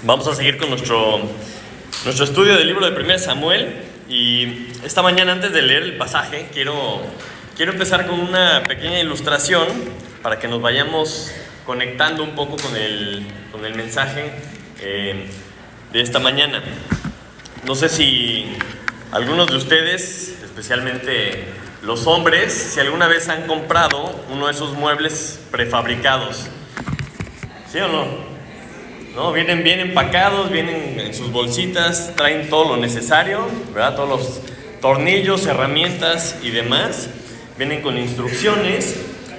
Vamos a seguir con nuestro estudio del libro de 1 Samuel. Y esta mañana, antes de leer el pasaje, quiero empezar con una pequeña ilustración para que nos vayamos conectando un poco con el mensaje de esta mañana. No sé si algunos de ustedes, especialmente los hombres, si alguna vez han comprado uno de esos muebles prefabricados. ¿Sí o no? ¿No? Vienen bien empacados, vienen en sus bolsitas, traen todo lo necesario, ¿verdad? Todos los tornillos, herramientas y demás. Vienen con instrucciones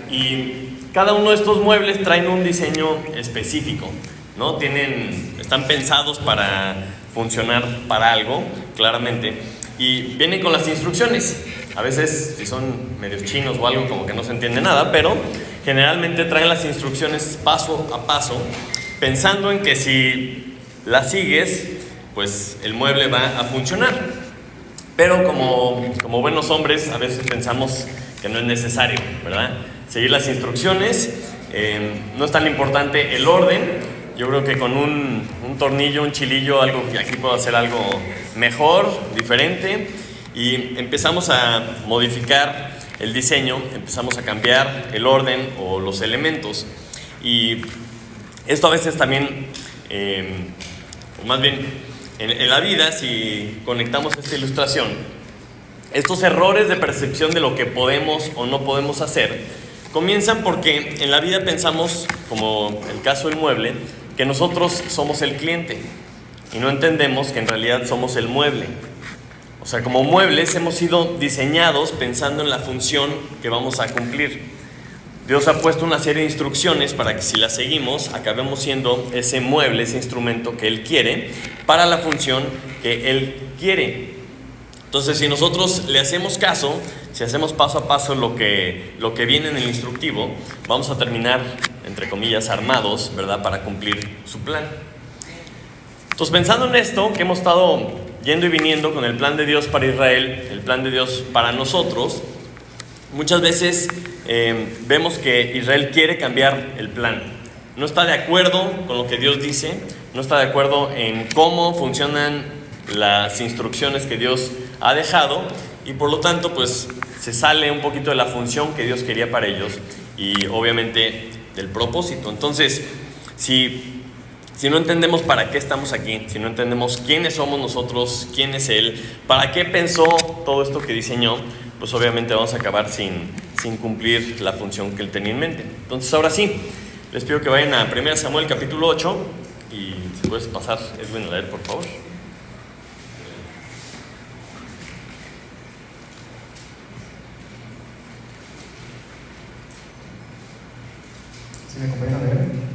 y cada uno de estos muebles traen un diseño específico, ¿no? Están pensados para funcionar para algo, claramente, y vienen con las instrucciones. A veces, si son medios chinos o algo, como que no se entiende nada, pero generalmente traen las instrucciones paso a paso, pensando en que si la sigues, pues el mueble va a funcionar. Pero como buenos hombres, a veces pensamos que no es necesario, ¿verdad? Seguir las instrucciones, no es tan importante el orden. Yo creo que con un tornillo, un chilillo, algo, aquí puedo hacer algo mejor, diferente, y empezamos a modificar el diseño, empezamos a cambiar el orden o los elementos. Y esto a veces también, o más bien en la vida, si conectamos esta ilustración, estos errores de percepción de lo que podemos o no podemos hacer comienzan porque en la vida pensamos, como el caso del mueble, que nosotros somos el cliente y no entendemos que en realidad somos el mueble. O sea, como muebles hemos sido diseñados pensando en la función que vamos a cumplir. Dios ha puesto una serie de instrucciones para que si las seguimos, acabemos siendo ese mueble, ese instrumento que Él quiere para la función que Él quiere. Entonces, si nosotros le hacemos caso, si hacemos paso a paso lo que viene en el instructivo, vamos a terminar, entre comillas, armados, ¿verdad?, para cumplir su plan. Entonces, pensando en esto, que hemos estado yendo y viniendo con el plan de Dios para Israel, el plan de Dios para nosotros, muchas veces vemos que Israel quiere cambiar el plan. No está de acuerdo con lo que Dios dice, no está de acuerdo en cómo funcionan las instrucciones que Dios ha dejado, y por lo tanto pues se sale un poquito de la función que Dios quería para ellos y obviamente del propósito. Entonces, si no entendemos para qué estamos aquí, si no entendemos quiénes somos nosotros, quién es Él, para qué pensó todo esto que diseñó, pues obviamente vamos a acabar sin cumplir la función que Él tenía en mente. Entonces, ahora sí, les pido que vayan a 1 Samuel capítulo 8 y si puedes pasar, Edwin, a leer, por favor. Si me acompañan a leer.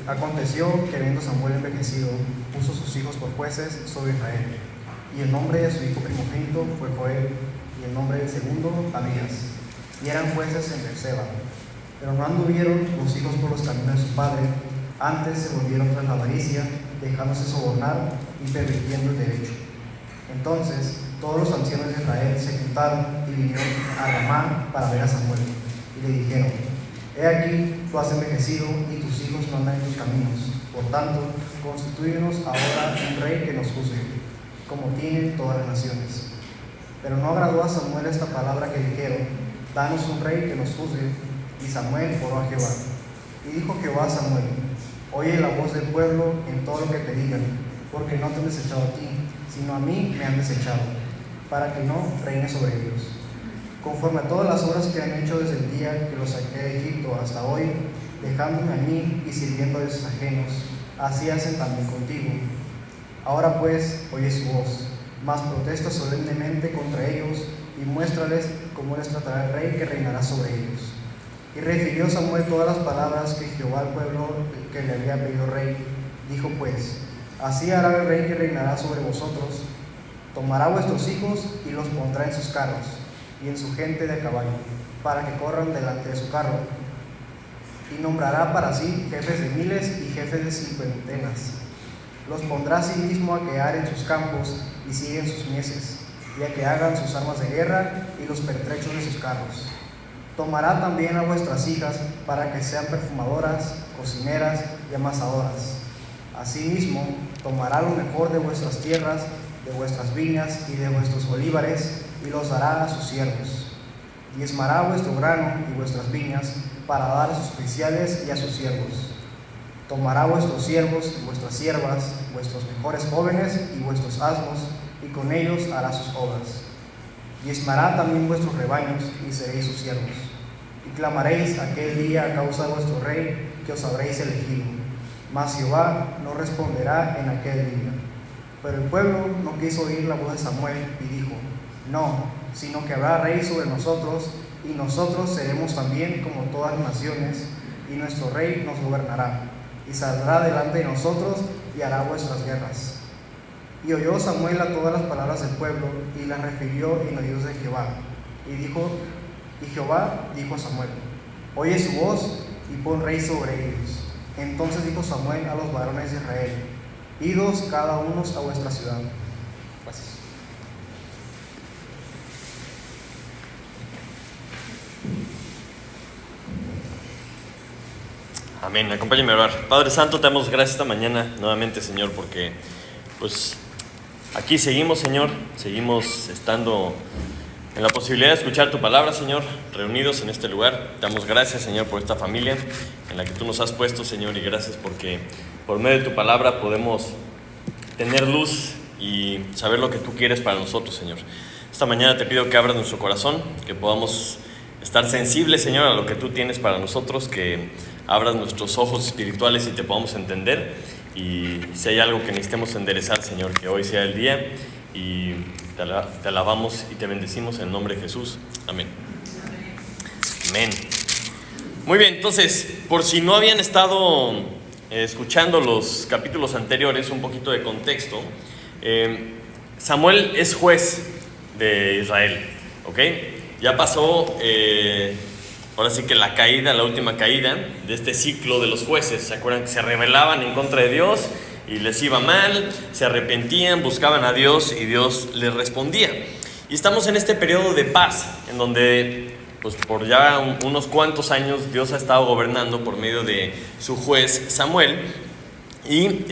Aconteció que viendo Samuel envejecido, puso sus hijos por jueces sobre Israel. Y el nombre de su hijo primogénito fue Joel, y el nombre del segundo, Abías. Y eran jueces en Berseba. Pero no anduvieron los hijos por los caminos de su padre, antes se volvieron tras la avaricia, dejándose sobornar y pervirtiendo el derecho. Entonces todos los ancianos de Israel se juntaron y vinieron a Ramá para ver a Samuel. Y le dijeron: He aquí, tú has envejecido y tus hijos no andan en tus caminos. Por tanto, constitúyenos ahora un rey que nos juzgue, como tienen todas las naciones. Pero no agradó a Samuel esta palabra que dijeron: Danos un rey que nos juzgue. Y Samuel oró a Jehová. Y dijo Jehová a Samuel: Oye la voz del pueblo en todo lo que te digan, porque no te han desechado a ti, sino a mí me han desechado, para que no reine sobre ellos. Conforme a todas las obras que han hecho desde el día que los saqué de Egipto hasta hoy, dejándome a mí y sirviendo a dioses ajenos, así hacen también contigo. Ahora pues, oye su voz, mas protesta solemnemente contra ellos y muéstrales cómo les tratará el rey que reinará sobre ellos. Y refirió Samuel todas las palabras que Jehová al pueblo que le había pedido rey. Dijo pues: Así hará el rey que reinará sobre vosotros. Tomará vuestros hijos y los pondrá en sus carros y en su gente de caballo, para que corran delante de su carro. Y nombrará para sí jefes de miles y jefes de cincuentenas. Los pondrá a sí mismo a que aren sus campos y siguen sus mieses, y a que hagan sus armas de guerra y los pertrechos de sus carros. Tomará también a vuestras hijas para que sean perfumadoras cocineras y amasadoras. Asimismo, tomará lo mejor de vuestras tierras, de vuestras viñas y de vuestros olivares, y los dará a sus siervos. Diezmará vuestro grano y vuestras viñas, para dar a sus oficiales y a sus siervos. Tomará vuestros siervos y vuestras siervas, vuestros mejores jóvenes y vuestros asnos, y con ellos hará sus obras. Diezmará también vuestros rebaños, y seréis sus siervos. Y clamaréis aquel día a causa de vuestro rey, que os habréis elegido. Mas Jehová no responderá en aquel día. Pero el pueblo no quiso oír la voz de Samuel, y dijo: no, sino que habrá rey sobre nosotros, y nosotros seremos también como todas las naciones, y nuestro rey nos gobernará, y saldrá delante de nosotros, y hará vuestras guerras. Y oyó Samuel a todas las palabras del pueblo, y las refirió en oídos de Jehová. Y Jehová dijo a Samuel: oye su voz, y pon rey sobre ellos. Entonces dijo Samuel a los varones de Israel: idos cada uno a vuestra ciudad. Gracias. Amén. Acompáñame a orar. Padre Santo, te damos gracias esta mañana nuevamente, Señor, porque pues aquí seguimos, Señor, seguimos estando en la posibilidad de escuchar tu palabra, Señor, reunidos en este lugar. Te damos gracias, Señor, por esta familia en la que tú nos has puesto, Señor, y gracias porque por medio de tu palabra podemos tener luz y saber lo que tú quieres para nosotros, Señor. Esta mañana te pido que abras nuestro corazón, que podamos estar sensibles, Señor, a lo que tú tienes para nosotros, que abras nuestros ojos espirituales y te podamos entender. Y si hay algo que necesitemos enderezar, Señor, que hoy sea el día, y te alabamos y te bendecimos en el nombre de Jesús. Amén. Amén. Muy bien, entonces, por si no habían estado escuchando los capítulos anteriores, un poquito de contexto. Samuel es juez de Israel, ¿ok? Ya pasó, ahora sí que la última caída de este ciclo de los jueces. ¿Se acuerdan que se rebelaban en contra de Dios y les iba mal? Se arrepentían, buscaban a Dios y Dios les respondía. Y estamos en este periodo de paz, en donde pues por ya unos cuantos años Dios ha estado gobernando por medio de su juez Samuel. Y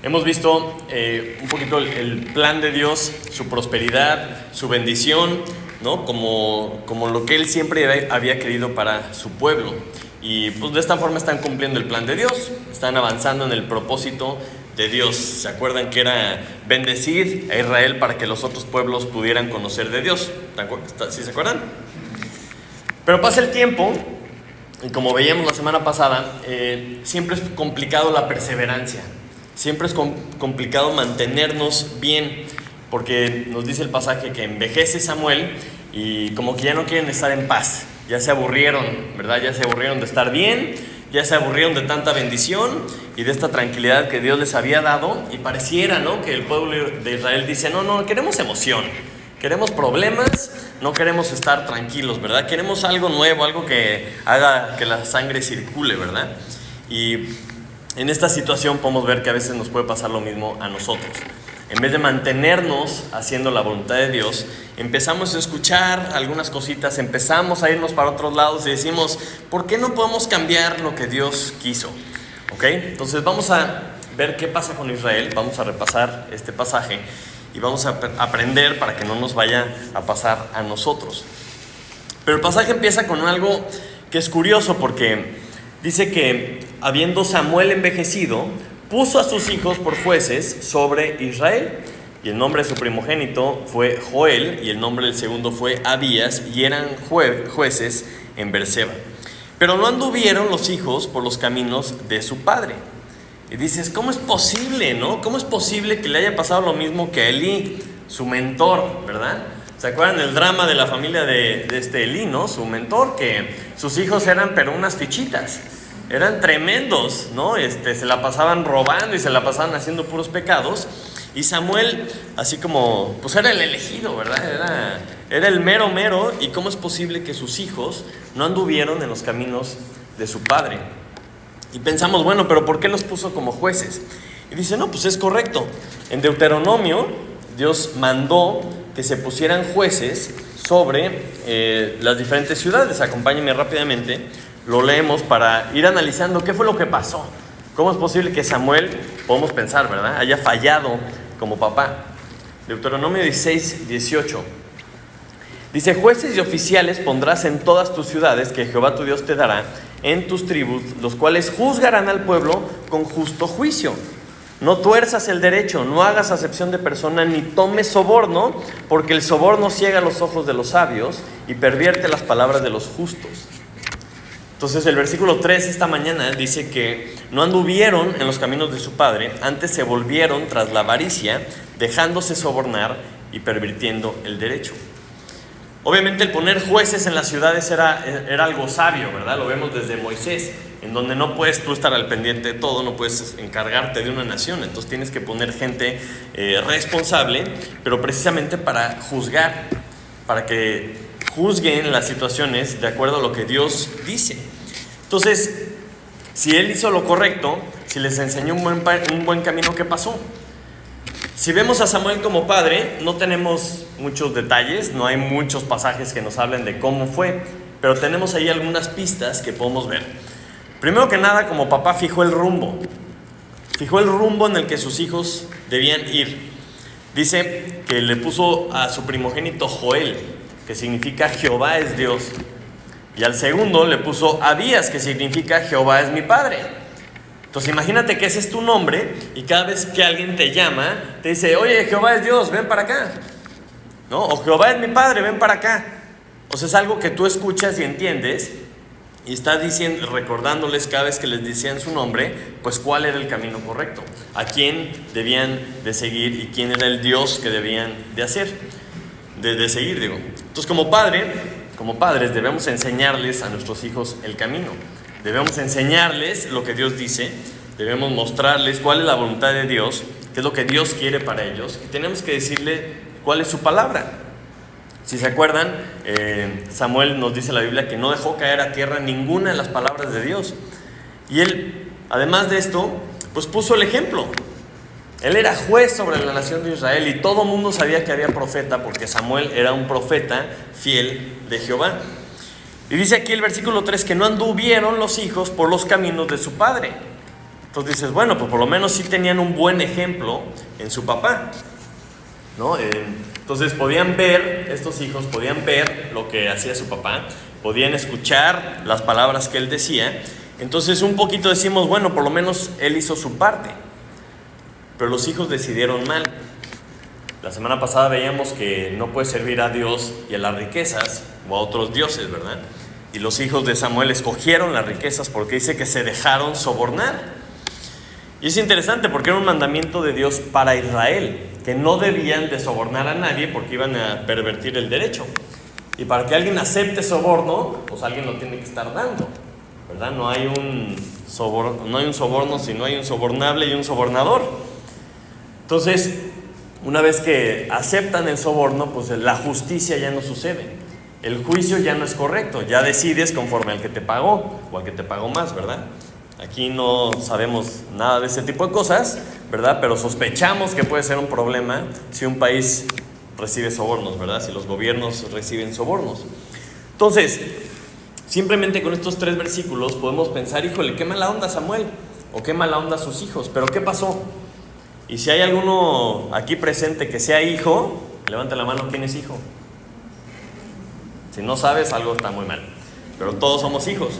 hemos visto un poquito el plan de Dios, su prosperidad, su bendición, ¿no? Como lo que Él siempre había querido para su pueblo. Y pues de esta forma están cumpliendo el plan de Dios, están avanzando en el propósito de Dios. ¿Se acuerdan que era bendecir a Israel para que los otros pueblos pudieran conocer de Dios? ¿Sí se acuerdan? Pero pasa el tiempo, y como veíamos la semana pasada, siempre es complicado la perseverancia, siempre es complicado mantenernos bien, porque nos dice el pasaje que envejece Samuel y como que ya no quieren estar en paz, ya se aburrieron, ¿verdad? Ya se aburrieron de estar bien, ya se aburrieron de tanta bendición y de esta tranquilidad que Dios les había dado, y pareciera, ¿no?, que el pueblo de Israel dice: no, queremos emoción, queremos problemas, no queremos estar tranquilos, ¿verdad? Queremos algo nuevo, algo que haga que la sangre circule, ¿verdad? Y en esta situación podemos ver que a veces nos puede pasar lo mismo a nosotros. En vez de mantenernos haciendo la voluntad de Dios, empezamos a escuchar algunas cositas, empezamos a irnos para otros lados y decimos: ¿por qué no podemos cambiar lo que Dios quiso? ¿Ok? Entonces vamos a ver qué pasa con Israel, vamos a repasar este pasaje y vamos a aprender para que no nos vaya a pasar a nosotros. Pero el pasaje empieza con algo que es curioso, porque dice que habiendo Samuel envejecido, puso a sus hijos por jueces sobre Israel. Y el nombre de su primogénito fue Joel, y el nombre del segundo fue Abías, y eran jueces en Berseba. Pero no anduvieron los hijos por los caminos de su padre. Y dices: ¿cómo es posible, no? ¿Cómo es posible que le haya pasado lo mismo que a Elí, su mentor, ¿verdad? ¿Se acuerdan del drama de la familia de este Elí, no? Su mentor, que sus hijos eran pero unas fichitas. Eran tremendos, ¿no? Se la pasaban robando y se la pasaban haciendo puros pecados. Y Samuel, así como, pues era el elegido, ¿verdad? Era el mero mero. ¿Y cómo es posible que sus hijos no anduvieron en los caminos de su padre? Y pensamos: bueno, pero ¿por qué los puso como jueces? Y dice: no, pues es correcto. En Deuteronomio, Dios mandó que se pusieran jueces sobre las diferentes ciudades. Acompáñenme rápidamente. lo leemos para ir analizando qué fue lo que pasó. ¿Cómo es posible que Samuel, podemos pensar, ¿verdad?, haya fallado como papá? Deuteronomio 16, 18. Dice: jueces y oficiales pondrás en todas tus ciudades que Jehová tu Dios te dará, en tus tribus, los cuales juzgarán al pueblo con justo juicio. No tuerzas el derecho, no hagas acepción de persona, ni tomes soborno, porque el soborno ciega los ojos de los sabios y pervierte las palabras de los justos. Entonces el versículo 3 esta mañana dice que no anduvieron en los caminos de su padre, antes se volvieron tras la avaricia, dejándose sobornar y pervirtiendo el derecho. Obviamente el poner jueces en las ciudades era algo sabio, ¿verdad? Lo vemos desde Moisés, en donde no puedes tú estar al pendiente de todo, no puedes encargarte de una nación, entonces tienes que poner gente responsable, pero precisamente para juzgar, para que juzguen las situaciones de acuerdo a lo que Dios dice. Entonces, si él hizo lo correcto, si les enseñó un buen camino, ¿qué pasó? Si vemos a Samuel como padre, no tenemos muchos detalles, no hay muchos pasajes que nos hablen de cómo fue, pero tenemos ahí algunas pistas que podemos ver. Primero que nada, como papá fijó el rumbo en el que sus hijos debían ir. Dice que le puso a su primogénito Joel, que significa Jehová es Dios, y al segundo le puso Abías, que significa Jehová es mi padre. Entonces imagínate que ese es tu nombre y cada vez que alguien te llama, te dice: oye, Jehová es Dios, ven para acá, ¿no? O Jehová es mi padre, ven para acá. O sea, es algo que tú escuchas y entiendes y estás diciendo, recordándoles cada vez que les decían su nombre, pues cuál era el camino correcto, a quién debían de seguir y quién era el Dios que debían de seguir. Entonces como padres debemos enseñarles a nuestros hijos el camino. Debemos enseñarles lo que Dios dice, debemos mostrarles cuál es la voluntad de Dios, qué es lo que Dios quiere para ellos, y tenemos que decirle cuál es su palabra. Si se acuerdan, Samuel nos dice en la Biblia que no dejó caer a tierra ninguna de las palabras de Dios. Y él, además de esto, pues puso el ejemplo. Él era juez sobre la nación de Israel y todo el mundo sabía que había profeta, porque Samuel era un profeta fiel de Jehová. Y dice aquí el versículo 3 que no anduvieron los hijos por los caminos de su padre. Entonces dices, bueno, pues por lo menos sí tenían un buen ejemplo en su papá, ¿no? Entonces estos hijos podían ver lo que hacía su papá, podían escuchar las palabras que él decía. Entonces un poquito decimos, bueno, por lo menos él hizo su parte. Pero los hijos decidieron mal. La semana pasada veíamos que no puedes servir a Dios y a las riquezas o a otros dioses, ¿verdad? Y los hijos de Samuel escogieron las riquezas porque dice que se dejaron sobornar. Y es interesante porque era un mandamiento de Dios para Israel, que no debían de sobornar a nadie porque iban a pervertir el derecho. Y para que alguien acepte soborno, pues alguien lo tiene que estar dando, ¿verdad? No hay un soborno, sino hay un sobornable y un sobornador. Entonces, una vez que aceptan el soborno, pues la justicia ya no sucede. El juicio ya no es correcto, ya decides conforme al que te pagó o al que te pagó más, ¿verdad? Aquí no sabemos nada de ese tipo de cosas, ¿verdad? Pero sospechamos que puede ser un problema si un país recibe sobornos, ¿verdad? Si los gobiernos reciben sobornos. Entonces, simplemente con estos 3 versículos podemos pensar, híjole, qué mala onda Samuel, o qué mala onda sus hijos, pero ¿qué pasó? Y si hay alguno aquí presente que sea hijo, levante la mano, ¿quién es hijo? Si no sabes, algo está muy mal, pero todos somos hijos.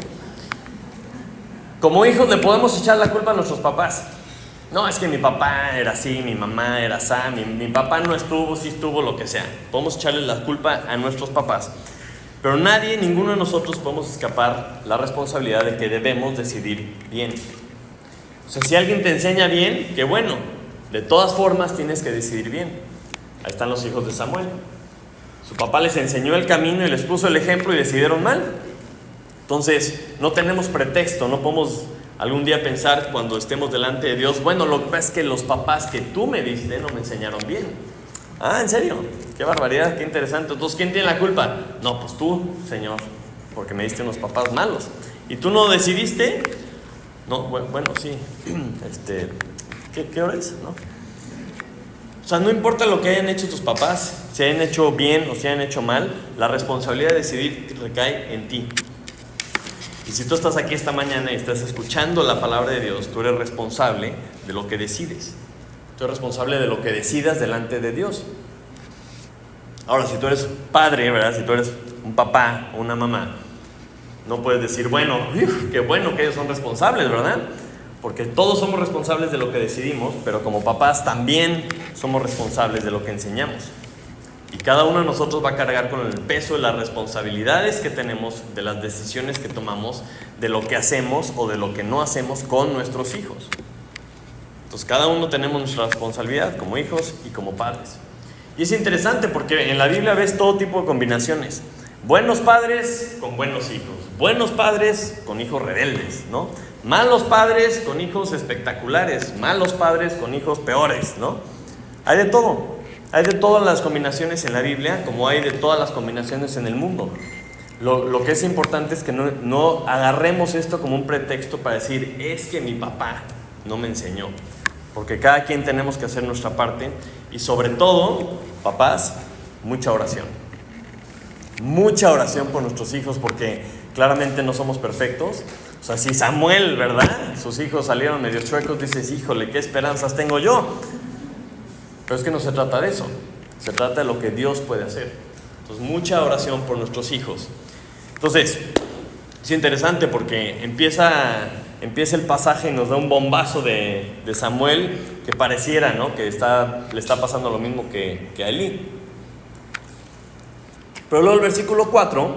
Como hijos le podemos echar la culpa a nuestros papás. No, es que mi papá era así, mi mamá era así, mi papá no estuvo, sí estuvo, lo que sea. Podemos echarle la culpa a nuestros papás. Pero ninguno de nosotros podemos escapar la responsabilidad de que debemos decidir bien. O sea, si alguien te enseña bien, qué bueno. De todas formas tienes que decidir bien. Ahí están los hijos de Samuel. Su papá les enseñó el camino y les puso el ejemplo y decidieron mal. Entonces, no tenemos pretexto, no podemos algún día pensar cuando estemos delante de Dios, bueno, lo que pasa es que los papás que tú me diste no me enseñaron bien. Ah, ¿en serio? Qué barbaridad, qué interesante. Entonces, ¿quién tiene la culpa? No, pues tú, Señor, porque me diste unos papás malos. ¿Y tú no decidiste? No, bueno, sí. ¿Qué hora es? ¿No? O sea, no importa lo que hayan hecho tus papás, si hayan hecho bien o si hayan hecho mal, la responsabilidad de decidir recae en ti. Y si tú estás aquí esta mañana y estás escuchando la palabra de Dios, tú eres responsable de lo que decides. Tú eres responsable de lo que decidas delante de Dios. Ahora, si tú eres padre, ¿verdad? Si tú eres un papá o una mamá, no puedes decir, bueno, qué bueno que ellos son responsables, ¿verdad? Porque todos somos responsables de lo que decidimos, pero como papás también somos responsables de lo que enseñamos. Y cada uno de nosotros va a cargar con el peso de las responsabilidades que tenemos, de las decisiones que tomamos, de lo que hacemos o de lo que no hacemos con nuestros hijos. Entonces cada uno tenemos nuestra responsabilidad como hijos y como padres. Y es interesante porque en la Biblia ves todo tipo de combinaciones. Buenos padres con buenos hijos. Buenos padres con hijos rebeldes, ¿no? Malos padres con hijos espectaculares. Malos padres con hijos peores, ¿no? Hay de todo. Hay de todas las combinaciones en la Biblia, como hay de todas las combinaciones en el mundo. Lo que es importante es que no agarremos esto como un pretexto para decir, es que mi papá no me enseñó. Porque cada quien tenemos que hacer nuestra parte. Y sobre todo, papás, mucha oración. Mucha oración por nuestros hijos, porque claramente no somos perfectos. O sea, si Samuel, ¿verdad? Sus hijos salieron medio chuecos, dices, híjole, ¿qué esperanzas tengo yo? Pero es que no se trata de eso. Se trata de lo que Dios puede hacer. Entonces, mucha oración por nuestros hijos. Entonces, es interesante porque empieza el pasaje y nos da un bombazo de Samuel que pareciera, ¿no?, que le está pasando lo mismo que a Elí. Pero luego el versículo 4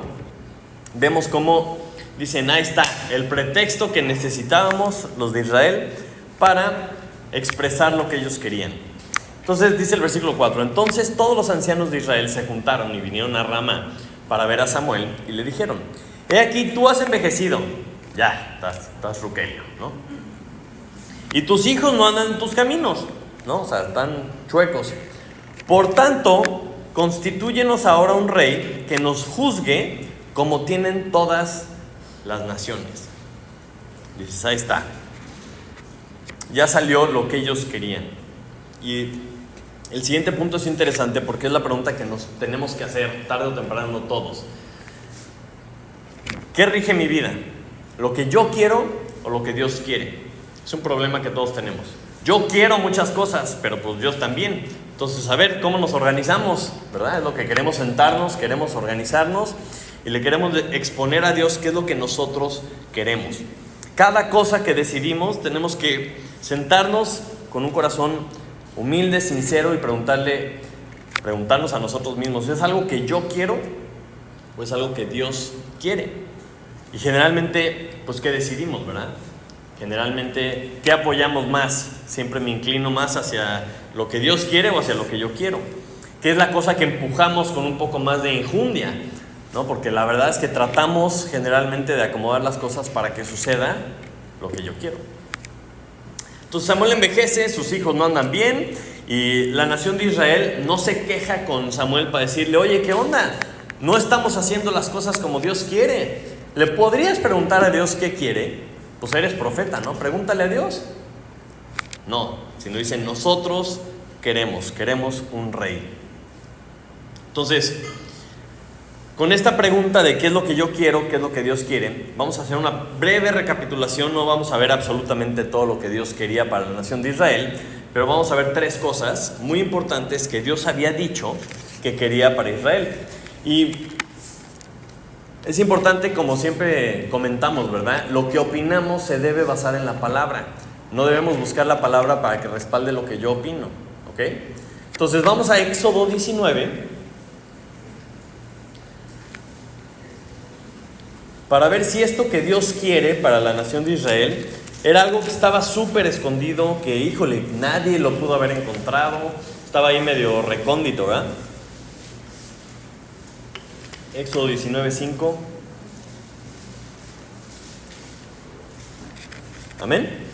vemos cómo dicen, ahí está el pretexto que necesitábamos los de Israel para expresar lo que ellos querían. Entonces dice el versículo 4, entonces todos los ancianos de Israel se juntaron y vinieron a Ramá para ver a Samuel y le dijeron, he aquí tú has envejecido, ya, estás ruquelio, ¿no? Y tus hijos no andan en tus caminos, ¿no? O sea, están chuecos. Por tanto, constitúyenos ahora un rey que nos juzgue como tienen todas las naciones. Dices, ahí está. Ya salió lo que ellos querían. Y el siguiente punto es interesante porque es la pregunta que nos tenemos que hacer tarde o temprano todos. ¿Qué rige mi vida? ¿Lo que yo quiero o lo que Dios quiere? Es un problema que todos tenemos. Yo quiero muchas cosas, pero pues Dios también. Entonces, a ver cómo nos organizamos, ¿verdad? Es lo que queremos, sentarnos, queremos organizarnos y le queremos exponer a Dios qué es lo que nosotros queremos. Cada cosa que decidimos tenemos que sentarnos con un corazón humilde, sincero y preguntarnos a nosotros mismos, ¿es algo que yo quiero o es algo que Dios quiere? Y generalmente, pues, ¿qué decidimos, verdad? Generalmente, ¿qué apoyamos más? Siempre me inclino más hacia lo que Dios quiere o hacia lo que yo quiero. ¿Qué es la cosa que empujamos con un poco más de enjundia? ¿No? Porque la verdad es que tratamos generalmente de acomodar las cosas para que suceda lo que yo quiero. Entonces Samuel envejece, sus hijos no andan bien y la nación de Israel no se queja con Samuel para decirle, oye, ¿qué onda? No estamos haciendo las cosas como Dios quiere. ¿Le podrías preguntar a Dios qué quiere? Pues eres profeta, ¿no? Pregúntale a Dios. No, sino dicen, nosotros queremos un rey. Entonces, con esta pregunta de qué es lo que yo quiero, qué es lo que Dios quiere, vamos a hacer una breve recapitulación. No vamos a ver absolutamente todo lo que Dios quería para la nación de Israel, pero vamos a ver 3 cosas muy importantes que Dios había dicho que quería para Israel. Y es importante, como siempre comentamos, ¿verdad? Lo que opinamos se debe basar en la palabra. No debemos buscar la palabra para que respalde lo que yo opino, ¿ok? Entonces vamos a Éxodo 19 para ver si esto que Dios quiere para la nación de Israel era algo que estaba súper escondido, que, híjole, nadie lo pudo haber encontrado, estaba ahí medio recóndito, ¿verdad? Éxodo 19:5. Amén.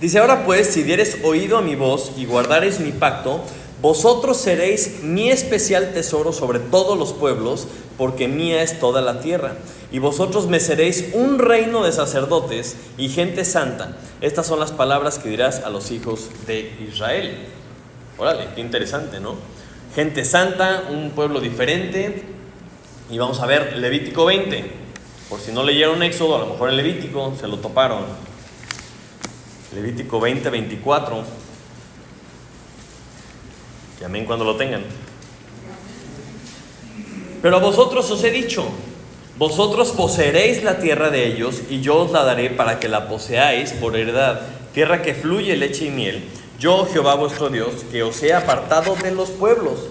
Dice, ahora pues, si dieres oído a mi voz y guardareis mi pacto, vosotros seréis mi especial tesoro sobre todos los pueblos, porque mía es toda la tierra. Y vosotros me seréis un reino de sacerdotes y gente santa. Estas son las palabras que dirás a los hijos de Israel. Órale, qué interesante, ¿no? Gente santa, un pueblo diferente. Y vamos a ver Levítico 20. Por si no leyeron Éxodo, a lo mejor en Levítico se lo toparon. Levítico 20:24. Y amén cuando lo tengan. Pero a vosotros os he dicho: vosotros poseeréis la tierra de ellos, y yo os la daré para que la poseáis por heredad, tierra que fluye leche y miel. Yo, Jehová vuestro Dios, que os he apartado de los pueblos.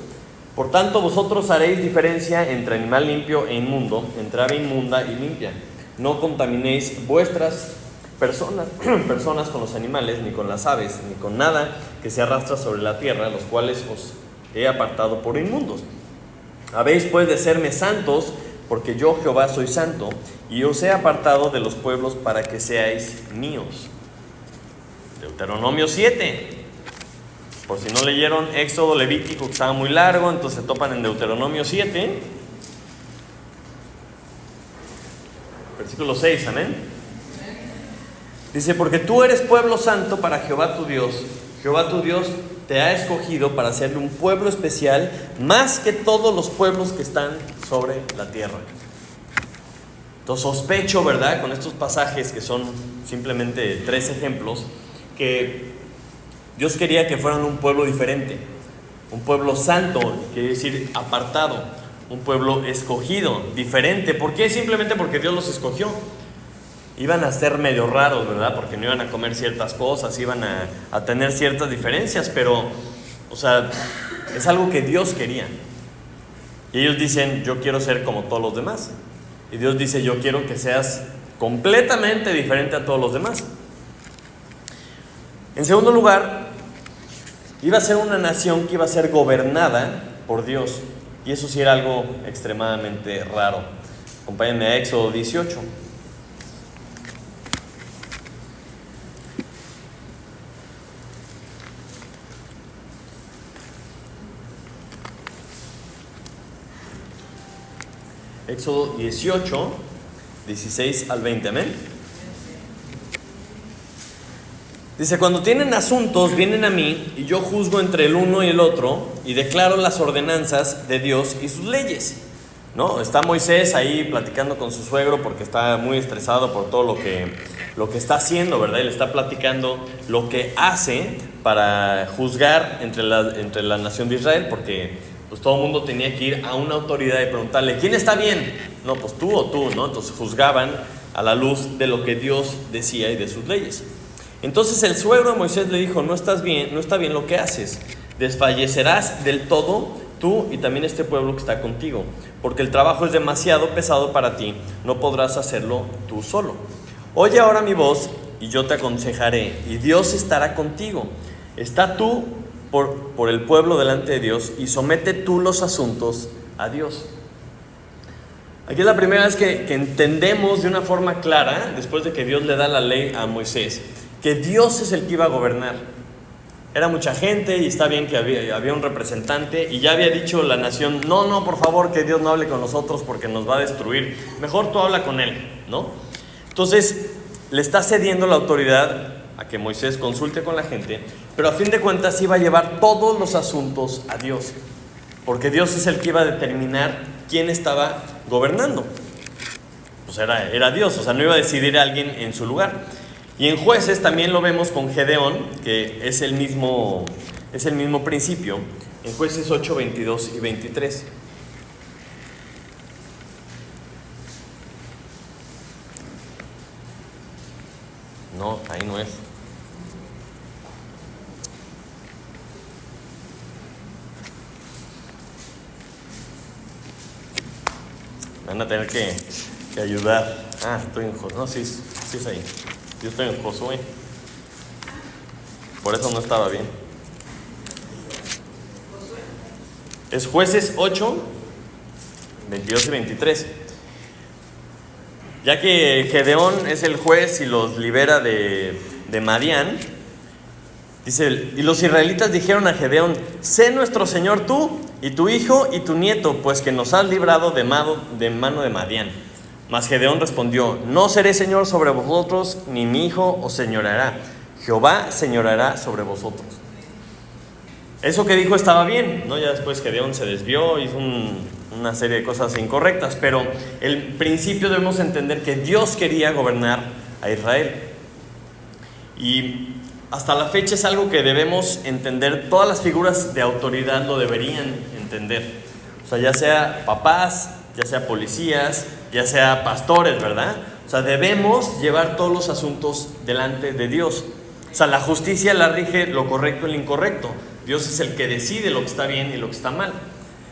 Por tanto, vosotros haréis diferencia entre animal limpio e inmundo, entre ave inmunda y limpia. No contaminéis vuestras personas con los animales, ni con las aves, ni con nada que se arrastra sobre la tierra, los cuales os he apartado por inmundos. Habéis pues de serme santos, porque yo Jehová soy santo, y os he apartado de los pueblos para que seáis míos. Deuteronomio 7. Por si no leyeron Éxodo, Levítico, que estaba muy largo, entonces se topan en Deuteronomio 7. Versículo 6, amén. Dice: porque tú eres pueblo santo para Jehová tu Dios. Jehová tu Dios te ha escogido para serle un pueblo especial, más que todos los pueblos que están sobre la tierra. Entonces sospecho, ¿verdad?, con estos pasajes que son simplemente 3 ejemplos, que Dios quería que fueran un pueblo diferente, un pueblo santo, quiere decir apartado, un pueblo escogido, diferente. ¿Por qué? Simplemente porque Dios los escogió. Iban a ser medio raros, ¿verdad? Porque no iban a comer ciertas cosas, iban a tener ciertas diferencias, pero, o sea, es algo que Dios quería. Y ellos dicen: yo quiero ser como todos los demás. Y Dios dice: yo quiero que seas completamente diferente a todos los demás. En segundo lugar, iba a ser una nación que iba a ser gobernada por Dios. Y eso sí era algo extremadamente raro. Acompáñenme a Éxodo 18. Éxodo 18, 16 al 20, amén. Dice: cuando tienen asuntos, vienen a mí, y yo juzgo entre el uno y el otro, y declaro las ordenanzas de Dios y sus leyes. ¿No? Está Moisés ahí platicando con su suegro porque está muy estresado por todo lo que está haciendo, ¿verdad? Y le está platicando lo que hace para juzgar entre la nación de Israel, porque pues todo el mundo tenía que ir a una autoridad y preguntarle: ¿quién está bien? No, pues tú o tú, ¿no? Entonces juzgaban a la luz de lo que Dios decía y de sus leyes. Entonces el suegro de Moisés le dijo: no está bien lo que haces. Desfallecerás del todo tú y también este pueblo que está contigo, porque el trabajo es demasiado pesado para ti, no podrás hacerlo tú solo. Oye ahora mi voz y yo te aconsejaré, y Dios estará contigo. Está tú por el pueblo delante de Dios, y somete tú los asuntos a Dios. Aquí es la primera vez que entendemos de una forma clara, después de que Dios le da la ley a Moisés, que Dios es el que iba a gobernar. Era mucha gente y está bien que había un representante, y ya había dicho la nación: no, por favor, que Dios no hable con nosotros porque nos va a destruir. Mejor tú habla con él, ¿no? Entonces le está cediendo la autoridad a que Moisés consulte con la gente, pero a fin de cuentas iba a llevar todos los asuntos a Dios, porque Dios es el que iba a determinar quién estaba gobernando. Pues era Dios, o sea, no iba a decidir a alguien en su lugar. Y en Jueces también lo vemos con Gedeón, que es el mismo principio, en Jueces 8, 22 y 23. No, ahí no es. Van a tener que ayudar. Estoy en Josué. No, sí es ahí. Yo estoy en Josué. Por eso no estaba bien. Es Jueces 8, 22 y 23. Ya que Gedeón es el juez y los libera de Madián, dice: y los israelitas dijeron a Gedeón: sé nuestro señor tú y tu hijo y tu nieto, pues que nos has librado de mano de Madián. Mas Gedeón respondió: no seré señor sobre vosotros, ni mi hijo os señoreará. Jehová señoreará sobre vosotros. Eso que dijo estaba bien, ¿no? Ya después Gedeón se desvió, hizo una serie de cosas incorrectas, pero el principio debemos entender que Dios quería gobernar a Israel. Y hasta la fecha es algo que debemos entender, todas las figuras de autoridad lo deberían entender. O sea, ya sea papás, ya sea policías, ya sea pastores, ¿verdad? O sea, debemos llevar todos los asuntos delante de Dios. O sea, la justicia la rige lo correcto y lo incorrecto. Dios es el que decide lo que está bien y lo que está mal.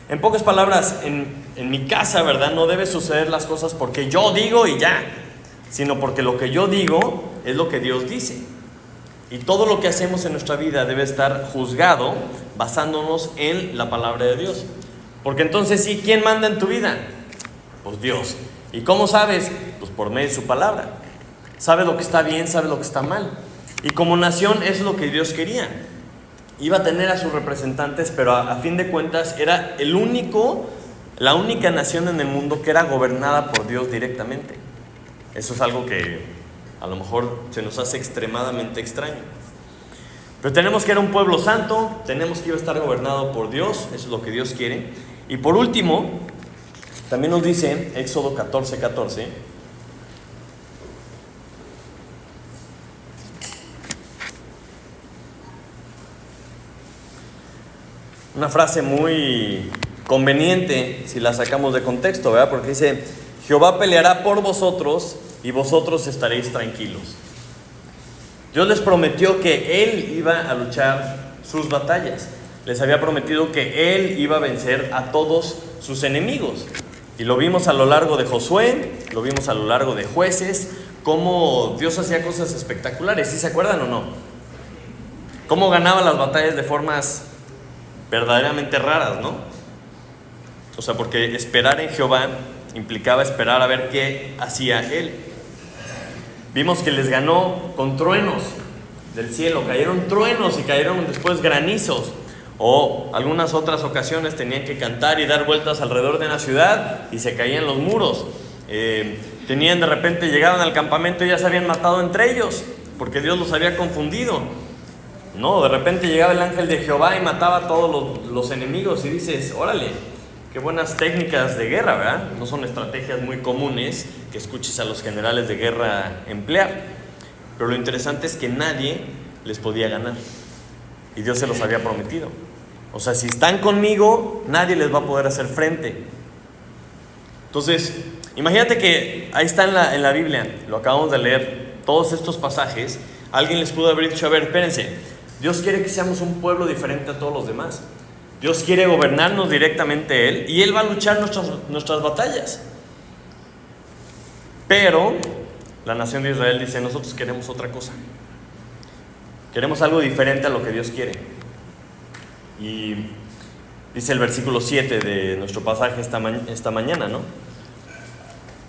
En pocas palabras, en mi casa, ¿verdad? No debe suceder las cosas porque yo digo y ya, sino porque lo que yo digo es lo que Dios dice. Y todo lo que hacemos en nuestra vida debe estar juzgado basándonos en la palabra de Dios. Porque entonces sí, ¿quién manda en tu vida? Pues Dios. ¿Y cómo sabes? Pues por medio de su palabra. Sabe lo que está bien, sabe lo que está mal. Y como nación eso es lo que Dios quería. Iba a tener a sus representantes, pero a fin de cuentas era la única nación en el mundo que era gobernada por Dios directamente. Eso es algo que a lo mejor se nos hace extremadamente extraño. Pero tenemos que era un pueblo santo, tenemos que iba a estar gobernado por Dios, eso es lo que Dios quiere. Y por último, también nos dice Éxodo 14:14. Una frase muy conveniente si la sacamos de contexto, ¿verdad? Porque dice, Jehová peleará por vosotros y vosotros estaréis tranquilos. Dios les prometió que Él iba a luchar sus batallas. Les había prometido que Él iba a vencer a todos sus enemigos. Y lo vimos a lo largo de Josué, lo vimos a lo largo de Jueces, cómo Dios hacía cosas espectaculares. ¿Sí se acuerdan o no? Cómo ganaba las batallas de formas verdaderamente raras, ¿no? O sea, porque esperar en Jehová implicaba esperar a ver qué hacía Él. Vimos que les ganó con truenos del cielo, cayeron truenos y cayeron después granizos. O algunas otras ocasiones tenían que cantar y dar vueltas alrededor de la ciudad y se caían los muros. De repente llegaban al campamento y ya se habían matado entre ellos, porque Dios los había confundido. No, de repente llegaba el ángel de Jehová y mataba a todos los enemigos y dices, órale, qué buenas técnicas de guerra, ¿verdad? No son estrategias muy comunes que escuches a los generales de guerra emplear. Pero lo interesante es que nadie les podía ganar. Y Dios se los había prometido. O sea, si están conmigo, nadie les va a poder hacer frente. Entonces, imagínate que ahí está en la Biblia, lo acabamos de leer, todos estos pasajes. Alguien les pudo haber dicho, a ver, espérense, Dios quiere que seamos un pueblo diferente a todos los demás. Dios quiere gobernarnos directamente Él y Él va a luchar nuestras batallas. Pero la nación de Israel dice, nosotros queremos otra cosa. Queremos algo diferente a lo que Dios quiere. Y dice el versículo 7 de nuestro pasaje esta mañana, ¿no?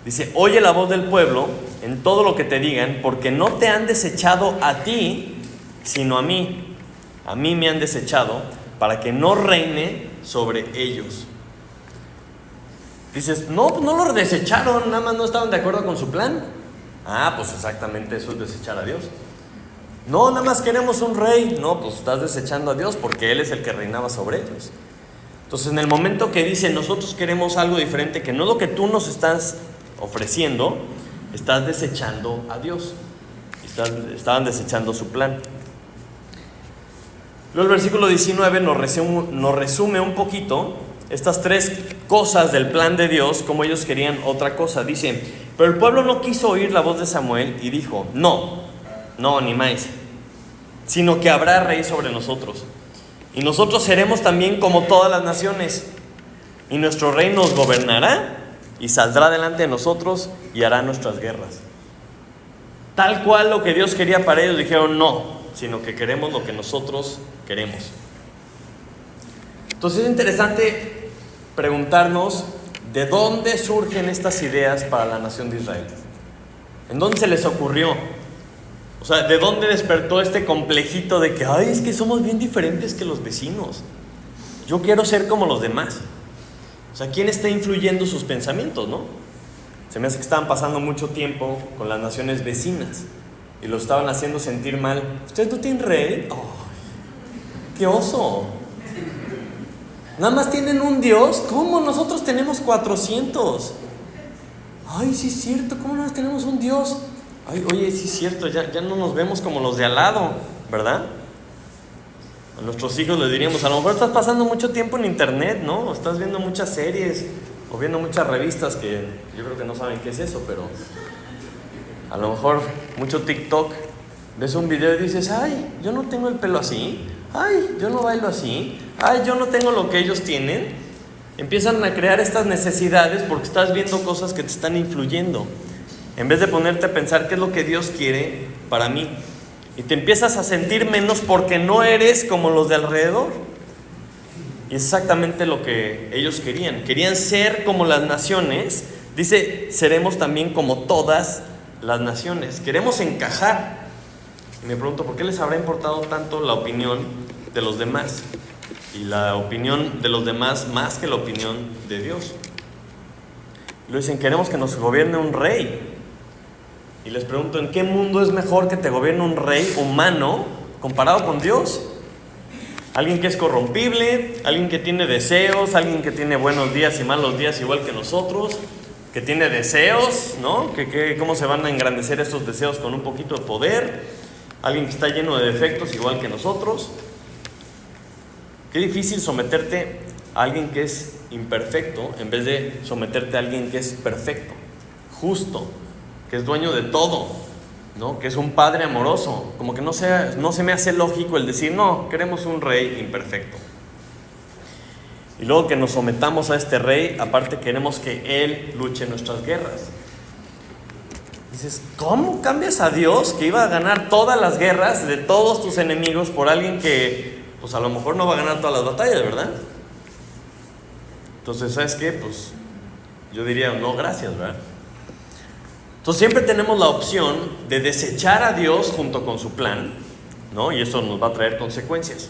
Dice, oye la voz del pueblo en todo lo que te digan, porque no te han desechado a ti, sino a mí. A mí me han desechado para que no reine sobre ellos. Dices, no, pues no lo desecharon, nada más no estaban de acuerdo con su plan. Ah, pues exactamente eso es desechar a Dios. No, nada más queremos un rey. No, pues estás desechando a Dios porque Él es el que reinaba sobre ellos. Entonces, en el momento que dice, nosotros queremos algo diferente, que no es lo que tú nos estás ofreciendo, estás desechando a Dios. Estaban desechando su plan. Luego el versículo 19 nos resume un poquito estas tres cosas del plan de Dios, como ellos querían otra cosa. Dice, pero el pueblo no quiso oír la voz de Samuel y dijo, no, ni más, sino que habrá rey sobre nosotros. Y nosotros seremos también como todas las naciones. Y nuestro rey nos gobernará y saldrá delante de nosotros y hará nuestras guerras. Tal cual lo que Dios quería para ellos, dijeron no, sino que queremos lo que nosotros queremos. Entonces es interesante preguntarnos de dónde surgen estas ideas para la nación de Israel. ¿En dónde se les ocurrió? O sea, ¿de dónde despertó este complejito de que, ay, es que somos bien diferentes que los vecinos? Yo quiero ser como los demás. O sea, ¿quién está influyendo sus pensamientos, no? Se me hace que estaban pasando mucho tiempo con las naciones vecinas y los estaban haciendo sentir mal. ¿Ustedes no tienen rey? ¡Oh, qué oso! Nada más tienen un Dios. ¿Cómo? Nosotros tenemos 400. Ay, sí es cierto, ¿cómo no tenemos un Dios? Ay, oye, sí es cierto, ya no nos vemos como los de al lado, ¿verdad? A nuestros hijos les diríamos, a lo mejor estás pasando mucho tiempo en internet, ¿no? O estás viendo muchas series o viendo muchas revistas que yo creo que no saben qué es eso, pero a lo mejor mucho TikTok. Ves un video y dices, ay, yo no tengo el pelo así, ay, yo no bailo así, ay, yo no tengo lo que ellos tienen. Empiezan a crear estas necesidades porque estás viendo cosas que te están influyendo, en vez de ponerte a pensar qué es lo que Dios quiere para mí. Y te empiezas a sentir menos porque no eres como los de alrededor. Y es exactamente lo que ellos querían. Querían ser como las naciones. Dice, seremos también como todas las naciones. Queremos encajar. Y me pregunto, ¿por qué les habrá importado tanto la opinión de los demás? Y la opinión de los demás más que la opinión de Dios. Lo dicen, queremos que nos gobierne un rey. Y les pregunto, ¿en qué mundo es mejor que te gobierne un rey humano comparado con Dios? Alguien que es corrompible, alguien que tiene deseos, alguien que tiene buenos días y malos días igual que nosotros, que tiene deseos, ¿no? ¿Cómo se van a engrandecer estos deseos con un poquito de poder? Alguien que está lleno de defectos igual que nosotros. Qué difícil someterte a alguien que es imperfecto en vez de someterte a alguien que es perfecto, justo, que es dueño de todo, ¿no? Que es un padre amoroso. Como que no se me hace lógico el decir, no, queremos un rey imperfecto. Y luego que nos sometamos a este rey, aparte queremos que Él luche nuestras guerras. Dices, ¿cómo cambias a Dios que iba a ganar todas las guerras de todos tus enemigos por alguien que, pues a lo mejor no va a ganar todas las batallas, ¿verdad? Entonces, ¿sabes qué? Pues yo diría, no, gracias, ¿verdad? Entonces siempre tenemos la opción de desechar a Dios junto con su plan, ¿no? Y eso nos va a traer consecuencias,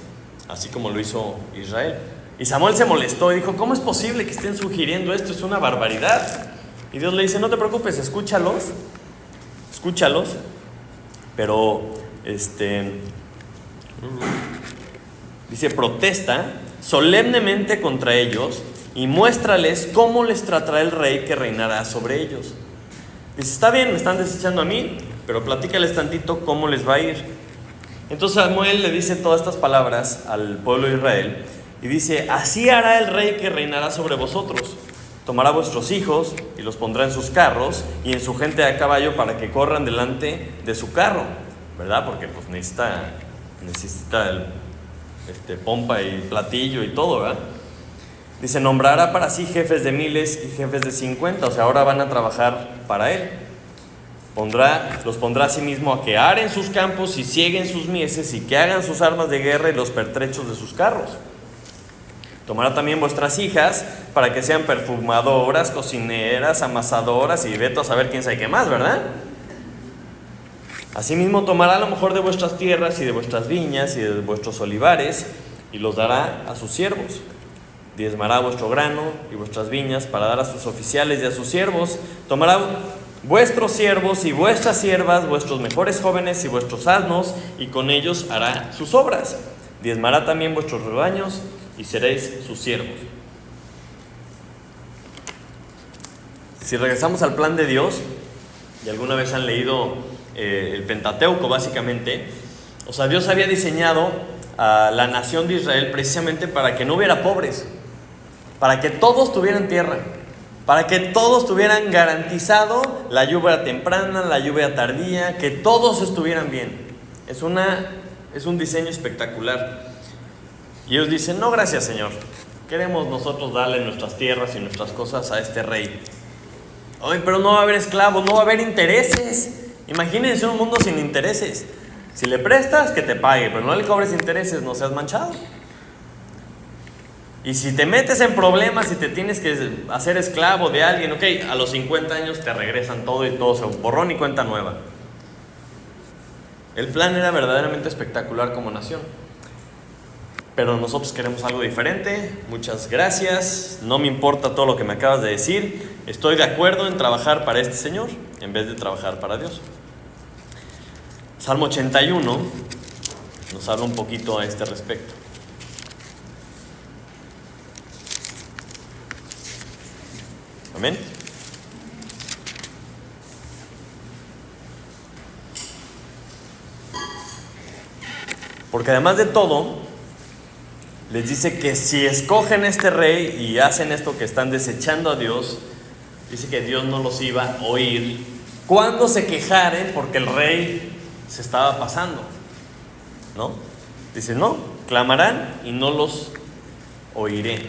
así como lo hizo Israel. Y Samuel se molestó y dijo, ¿cómo es posible que estén sugiriendo esto? Es una barbaridad. Y Dios le dice, no te preocupes, escúchalos, pero dice, protesta solemnemente contra ellos y muéstrales cómo les tratará el rey que reinará sobre ellos. Dice, está bien, me están desechando a mí, pero platícales tantito cómo les va a ir. Entonces Samuel le dice todas estas palabras al pueblo de Israel y dice, así hará el rey que reinará sobre vosotros. Tomará vuestros hijos y los pondrá en sus carros y en su gente a caballo para que corran delante de su carro, ¿verdad? Porque pues necesita pompa y platillo y todo, ¿verdad? Dice, nombrará para sí jefes de miles y jefes de 50, o sea, ahora van a trabajar para él. Los pondrá a sí mismo a que aren sus campos y cieguen sus mieses y que hagan sus armas de guerra y los pertrechos de sus carros. Tomará también vuestras hijas para que sean perfumadoras, cocineras, amasadoras y vete a saber quién sabe qué más, ¿verdad? Asimismo tomará lo mejor de vuestras tierras y de vuestras viñas y de vuestros olivares y los dará a sus siervos. Diezmará vuestro grano y vuestras viñas para dar a sus oficiales y a sus siervos. Tomará vuestros siervos y vuestras siervas, vuestros mejores jóvenes y vuestros asnos, y con ellos hará sus obras. Diezmará también vuestros rebaños y seréis sus siervos. Si regresamos al plan de Dios, y alguna vez han leído el Pentateuco básicamente, o sea, Dios había diseñado a la nación de Israel precisamente para que no hubiera pobres, para que todos tuvieran tierra, para que todos tuvieran garantizado la lluvia temprana, la lluvia tardía, que todos estuvieran bien. Es un diseño espectacular. Y ellos dicen, no, gracias, Señor, queremos nosotros darle nuestras tierras y nuestras cosas a este rey. Ay, pero no va a haber esclavos, no va a haber intereses. Imagínense un mundo sin intereses. Si le prestas, que te pague, pero no le cobres intereses, no seas manchado. Y si te metes en problemas y te tienes que hacer esclavo de alguien, ok, a los 50 años te regresan todo y todo se borrón y cuenta nueva. El plan era verdaderamente espectacular como nación. Pero nosotros queremos algo diferente. Muchas gracias. No me importa todo lo que me acabas de decir. Estoy de acuerdo en trabajar para este Señor en vez de trabajar para Dios. Salmo 81 nos habla un poquito a este respecto. Amén. Porque además de todo, les dice que si escogen este rey y hacen esto que están desechando a Dios, dice que Dios no los iba a oír cuando se quejaren porque el rey se estaba pasando, ¿no? Dice, no, clamarán y no los oiré.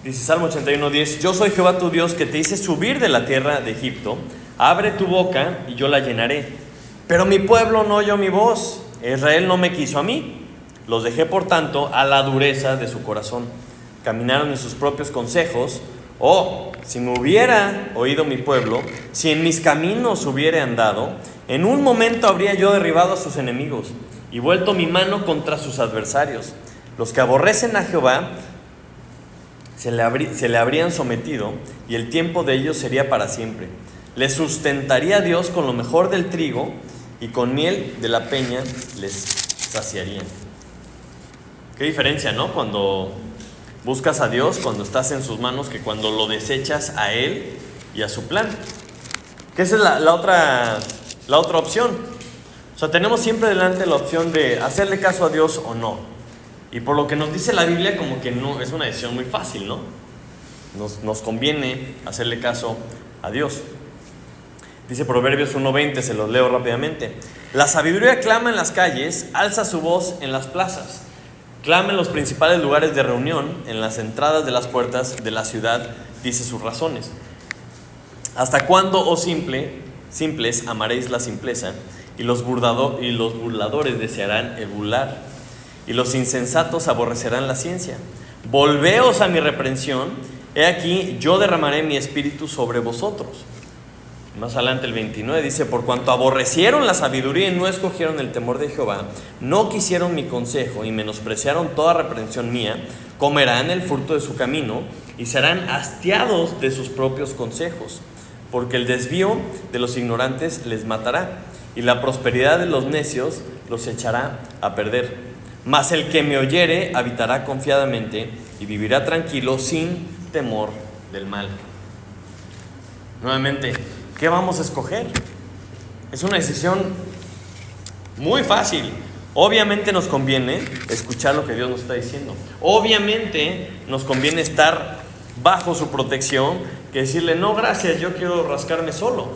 Dice Salmo 81:10, yo soy Jehová tu Dios que te hice subir de la tierra de Egipto, abre tu boca y yo la llenaré. Pero mi pueblo no oyó mi voz, Israel no me quiso a mí. Los dejé por tanto a la dureza de su corazón. Caminaron en sus propios consejos. Oh, si me hubiera oído mi pueblo, si en mis caminos hubiera andado, en un momento habría yo derribado a sus enemigos y vuelto mi mano contra sus adversarios. Los que aborrecen a Jehová se le habrían sometido y el tiempo de ellos sería para siempre. Les sustentaría Dios con lo mejor del trigo y con miel de la peña les saciaría. Qué diferencia, ¿no? Cuando buscas a Dios, cuando estás en sus manos, que cuando lo desechas a Él y a su plan. Que esa es la otra opción. O sea, tenemos siempre delante la opción de hacerle caso a Dios o no. Y por lo que nos dice la Biblia, como que no es una decisión muy fácil, ¿no? Nos conviene hacerle caso a Dios. Dice Proverbios 1:20, se los leo rápidamente. La sabiduría clama en las calles, alza su voz en las plazas. Clama en los principales lugares de reunión, en las entradas de las puertas de la ciudad, dice sus razones. ¿Hasta cuándo, oh simples, amaréis la simpleza? Y los burladores desearán el burlar, y los insensatos aborrecerán la ciencia. Volveos a mi reprensión, he aquí, yo derramaré mi espíritu sobre vosotros. Más adelante el 29 dice, por cuanto aborrecieron la sabiduría y no escogieron el temor de Jehová, no quisieron mi consejo y menospreciaron toda reprensión mía, comerán el fruto de su camino y serán hastiados de sus propios consejos, porque el desvío de los ignorantes les matará y la prosperidad de los necios los echará a perder. Mas el que me oyere habitará confiadamente y vivirá tranquilo sin temor del mal. Nuevamente, ¿qué vamos a escoger? Es una decisión muy fácil. Obviamente nos conviene escuchar lo que Dios nos está diciendo. Obviamente nos conviene estar bajo su protección, que decirle, no gracias, yo quiero rascarme solo.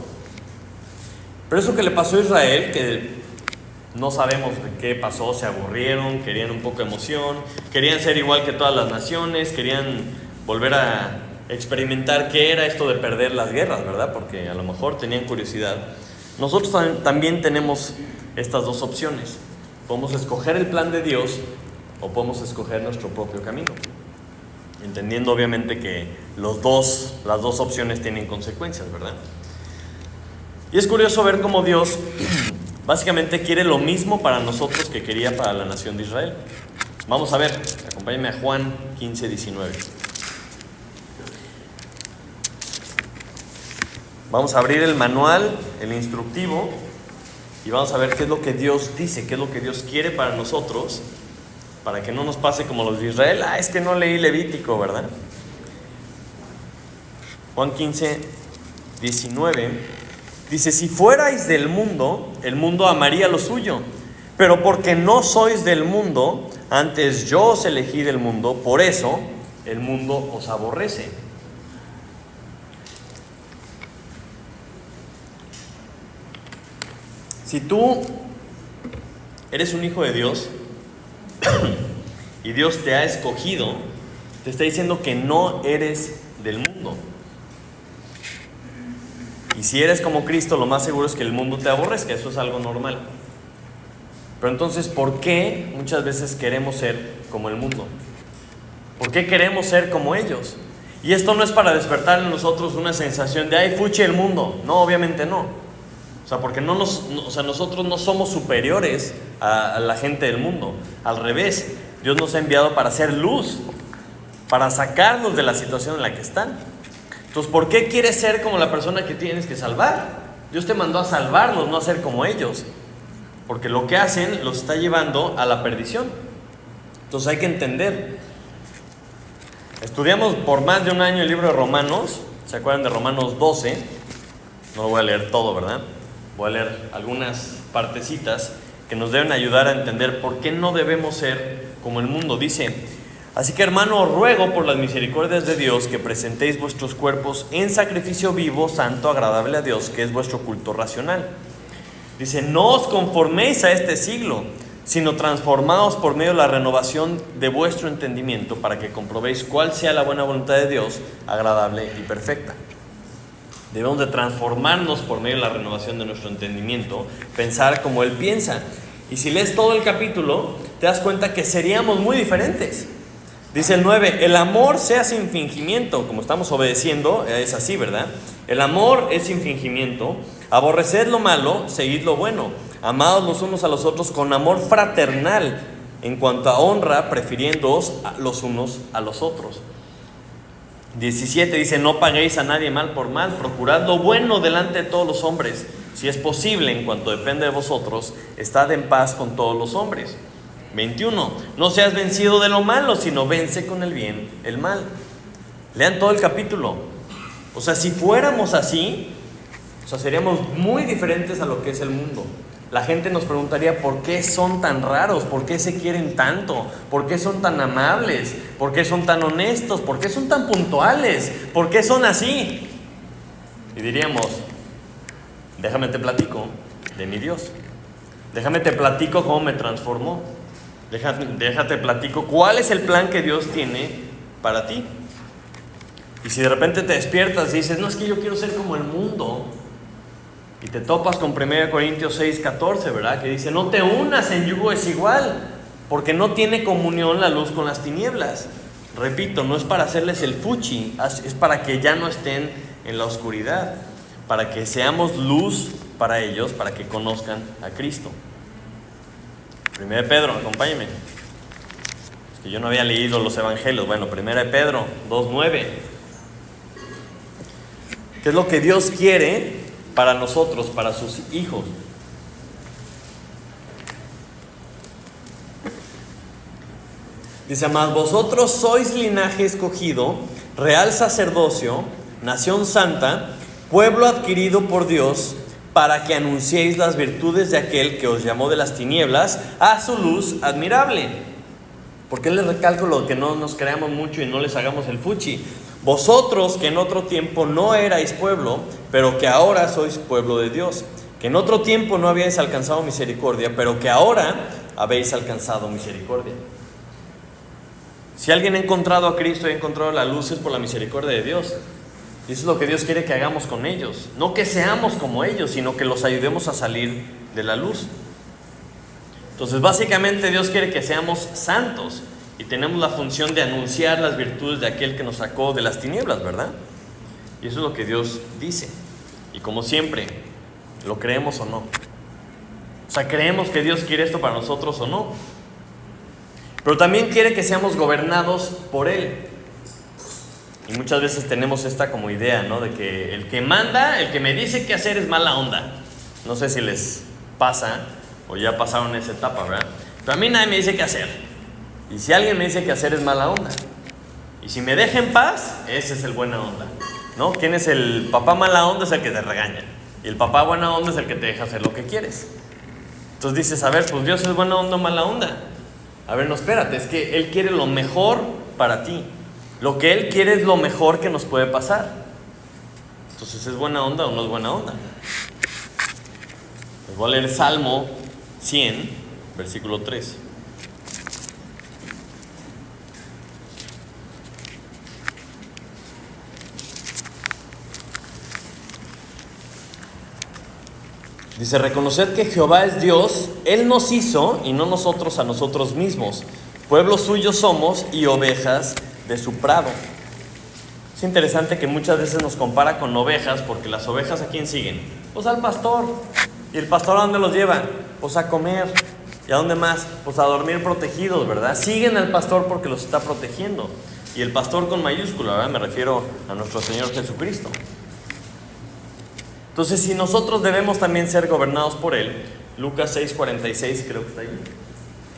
Pero eso que le pasó a Israel, que no sabemos qué pasó, se aburrieron, querían un poco de emoción, querían ser igual que todas las naciones, querían volver a experimentar qué era esto de perder las guerras, ¿verdad? Porque a lo mejor tenían curiosidad. Nosotros también tenemos estas dos opciones. Podemos escoger el plan de Dios o podemos escoger nuestro propio camino, entendiendo obviamente que las dos opciones tienen consecuencias, ¿verdad? Y es curioso ver cómo Dios básicamente quiere lo mismo para nosotros que quería para la nación de Israel. Vamos a ver, acompáñenme a Juan 15:19. Vamos a abrir el manual, el instructivo, y vamos a ver qué es lo que Dios dice, qué es lo que Dios quiere para nosotros, para que no nos pase como los de Israel. Es que no leí Levítico, ¿verdad? Juan 15:19 dice, si fuerais del mundo, el mundo amaría lo suyo, pero porque no sois del mundo, antes yo os elegí del mundo, por eso el mundo os aborrece. Si tú eres un hijo de Dios y Dios te ha escogido, te está diciendo que no eres del mundo. Y si eres como Cristo, lo más seguro es que el mundo te aborrezca, eso es algo normal. Pero entonces, ¿por qué muchas veces queremos ser como el mundo? ¿Por qué queremos ser como ellos? Y esto no es para despertar en nosotros una sensación de, ¡ay, fuchi el mundo! No, obviamente no. O sea, porque nosotros no somos superiores a la gente del mundo. Al revés, Dios nos ha enviado para hacer luz, para sacarnos de la situación en la que están. Entonces, ¿por qué quieres ser como la persona que tienes que salvar? Dios te mandó a salvarlos, no a ser como ellos. Porque lo que hacen los está llevando a la perdición. Entonces hay que entender. Estudiamos por más de un año el libro de Romanos ¿Se acuerdan de Romanos 12? No lo voy a leer todo, ¿verdad? Voy a leer algunas partecitas que nos deben ayudar a entender por qué no debemos ser como el mundo. Dice: así que, hermano, os ruego por las misericordias de Dios que presentéis vuestros cuerpos en sacrificio vivo, santo, agradable a Dios, que es vuestro culto racional. Dice: no os conforméis a este siglo, sino transformaos por medio de la renovación de vuestro entendimiento, para que comprobéis cuál sea la buena voluntad de Dios, agradable y perfecta. Debemos de transformarnos por medio de la renovación de nuestro entendimiento, pensar como Él piensa. Y si lees todo el capítulo, te das cuenta que seríamos muy diferentes. Dice el 9: el amor sea sin fingimiento. Como estamos obedeciendo, es así, ¿verdad? El amor es sin fingimiento. Aborreced lo malo, seguid lo bueno. Amados los unos a los otros con amor fraternal, en cuanto a honra, prefiriéndoos los unos a los otros. 17 dice: no paguéis a nadie mal por mal, procurad lo bueno delante de todos los hombres. Si es posible, en cuanto depende de vosotros, estad en paz con todos los hombres. 21, no seas vencido de lo malo, sino vence con el bien el mal. Lean todo el capítulo. O sea, si fuéramos así, seríamos muy diferentes a lo que es el mundo. La gente nos preguntaría: ¿por qué son tan raros? ¿Por qué se quieren tanto? ¿Por qué son tan amables? ¿Por qué son tan honestos? ¿Por qué son tan puntuales? ¿Por qué son así? Y diríamos: déjame te platico de mi Dios. Déjame te platico cómo me transformó. Déjate platico cuál es el plan que Dios tiene para ti. Y si de repente te despiertas y dices: no, es que yo quiero ser como el mundo, y te topas con 1 Corintios 6:14, ¿verdad? Que dice: no te unas en yugo desigual, porque no tiene comunión la luz con las tinieblas. Repito, no es para hacerles el fuchi, es para que ya no estén en la oscuridad, para que seamos luz para ellos, para que conozcan a Cristo. 1 Pedro, acompáñenme. Es que yo no había leído los evangelios. Bueno, 1 Pedro 2:9. ¿Qué es lo que Dios quiere para nosotros, para sus hijos? Dice: mas vosotros sois linaje escogido, real sacerdocio, nación santa, pueblo adquirido por Dios, para que anunciéis las virtudes de aquel que os llamó de las tinieblas a su luz admirable. ¿Por qué les recalco lo que no nos creamos mucho y no les hagamos el fuchi? Vosotros que en otro tiempo no erais pueblo, pero que ahora sois pueblo de Dios, que en otro tiempo no habíais alcanzado misericordia, pero que ahora habéis alcanzado misericordia. Si alguien ha encontrado a Cristo y ha encontrado la luz, es por la misericordia de Dios. Y eso es lo que Dios quiere que hagamos con ellos. No que seamos como ellos, sino que los ayudemos a salir de la luz. Entonces, básicamente Dios quiere que seamos santos y tenemos la función de anunciar las virtudes de aquel que nos sacó de las tinieblas, ¿verdad? Y eso es lo que Dios dice. Y como siempre, ¿lo creemos o no? O sea, ¿creemos que Dios quiere esto para nosotros o no? Pero también quiere que seamos gobernados por Él. Y muchas veces tenemos esta como idea, ¿no? De que el que manda, el que me dice qué hacer es mala onda. No sé si les pasa o ya pasaron esa etapa, ¿verdad? Pero a mí nadie me dice qué hacer. Y si alguien me dice qué hacer es mala onda. Y si me deja en paz, ese es el buena onda, ¿no? ¿Quién es el papá mala onda? Es el que te regaña. Y el papá buena onda es el que te deja hacer lo que quieres. Entonces dices: a ver, pues Dios es buena onda o mala onda. A ver, no, espérate, es que Él quiere lo mejor para ti. Lo que Él quiere es lo mejor que nos puede pasar. Entonces, ¿es buena onda o no es buena onda? Les voy a leer Salmo 100, versículo 3. Dice: reconoced que Jehová es Dios, Él nos hizo y no nosotros a nosotros mismos. Pueblo suyo somos y ovejas de su prado. Es interesante que muchas veces nos compara con ovejas, porque las ovejas ¿a quién siguen? Pues al pastor. ¿Y el pastor a dónde los lleva? Pues a comer. ¿Y a dónde más? Pues a dormir protegidos, ¿verdad? Siguen al pastor porque los está protegiendo. Y el pastor con mayúscula, ¿verdad? Me refiero a nuestro Señor Jesucristo. Entonces, si nosotros debemos también ser gobernados por Él, Lucas 6:46 creo que está ahí.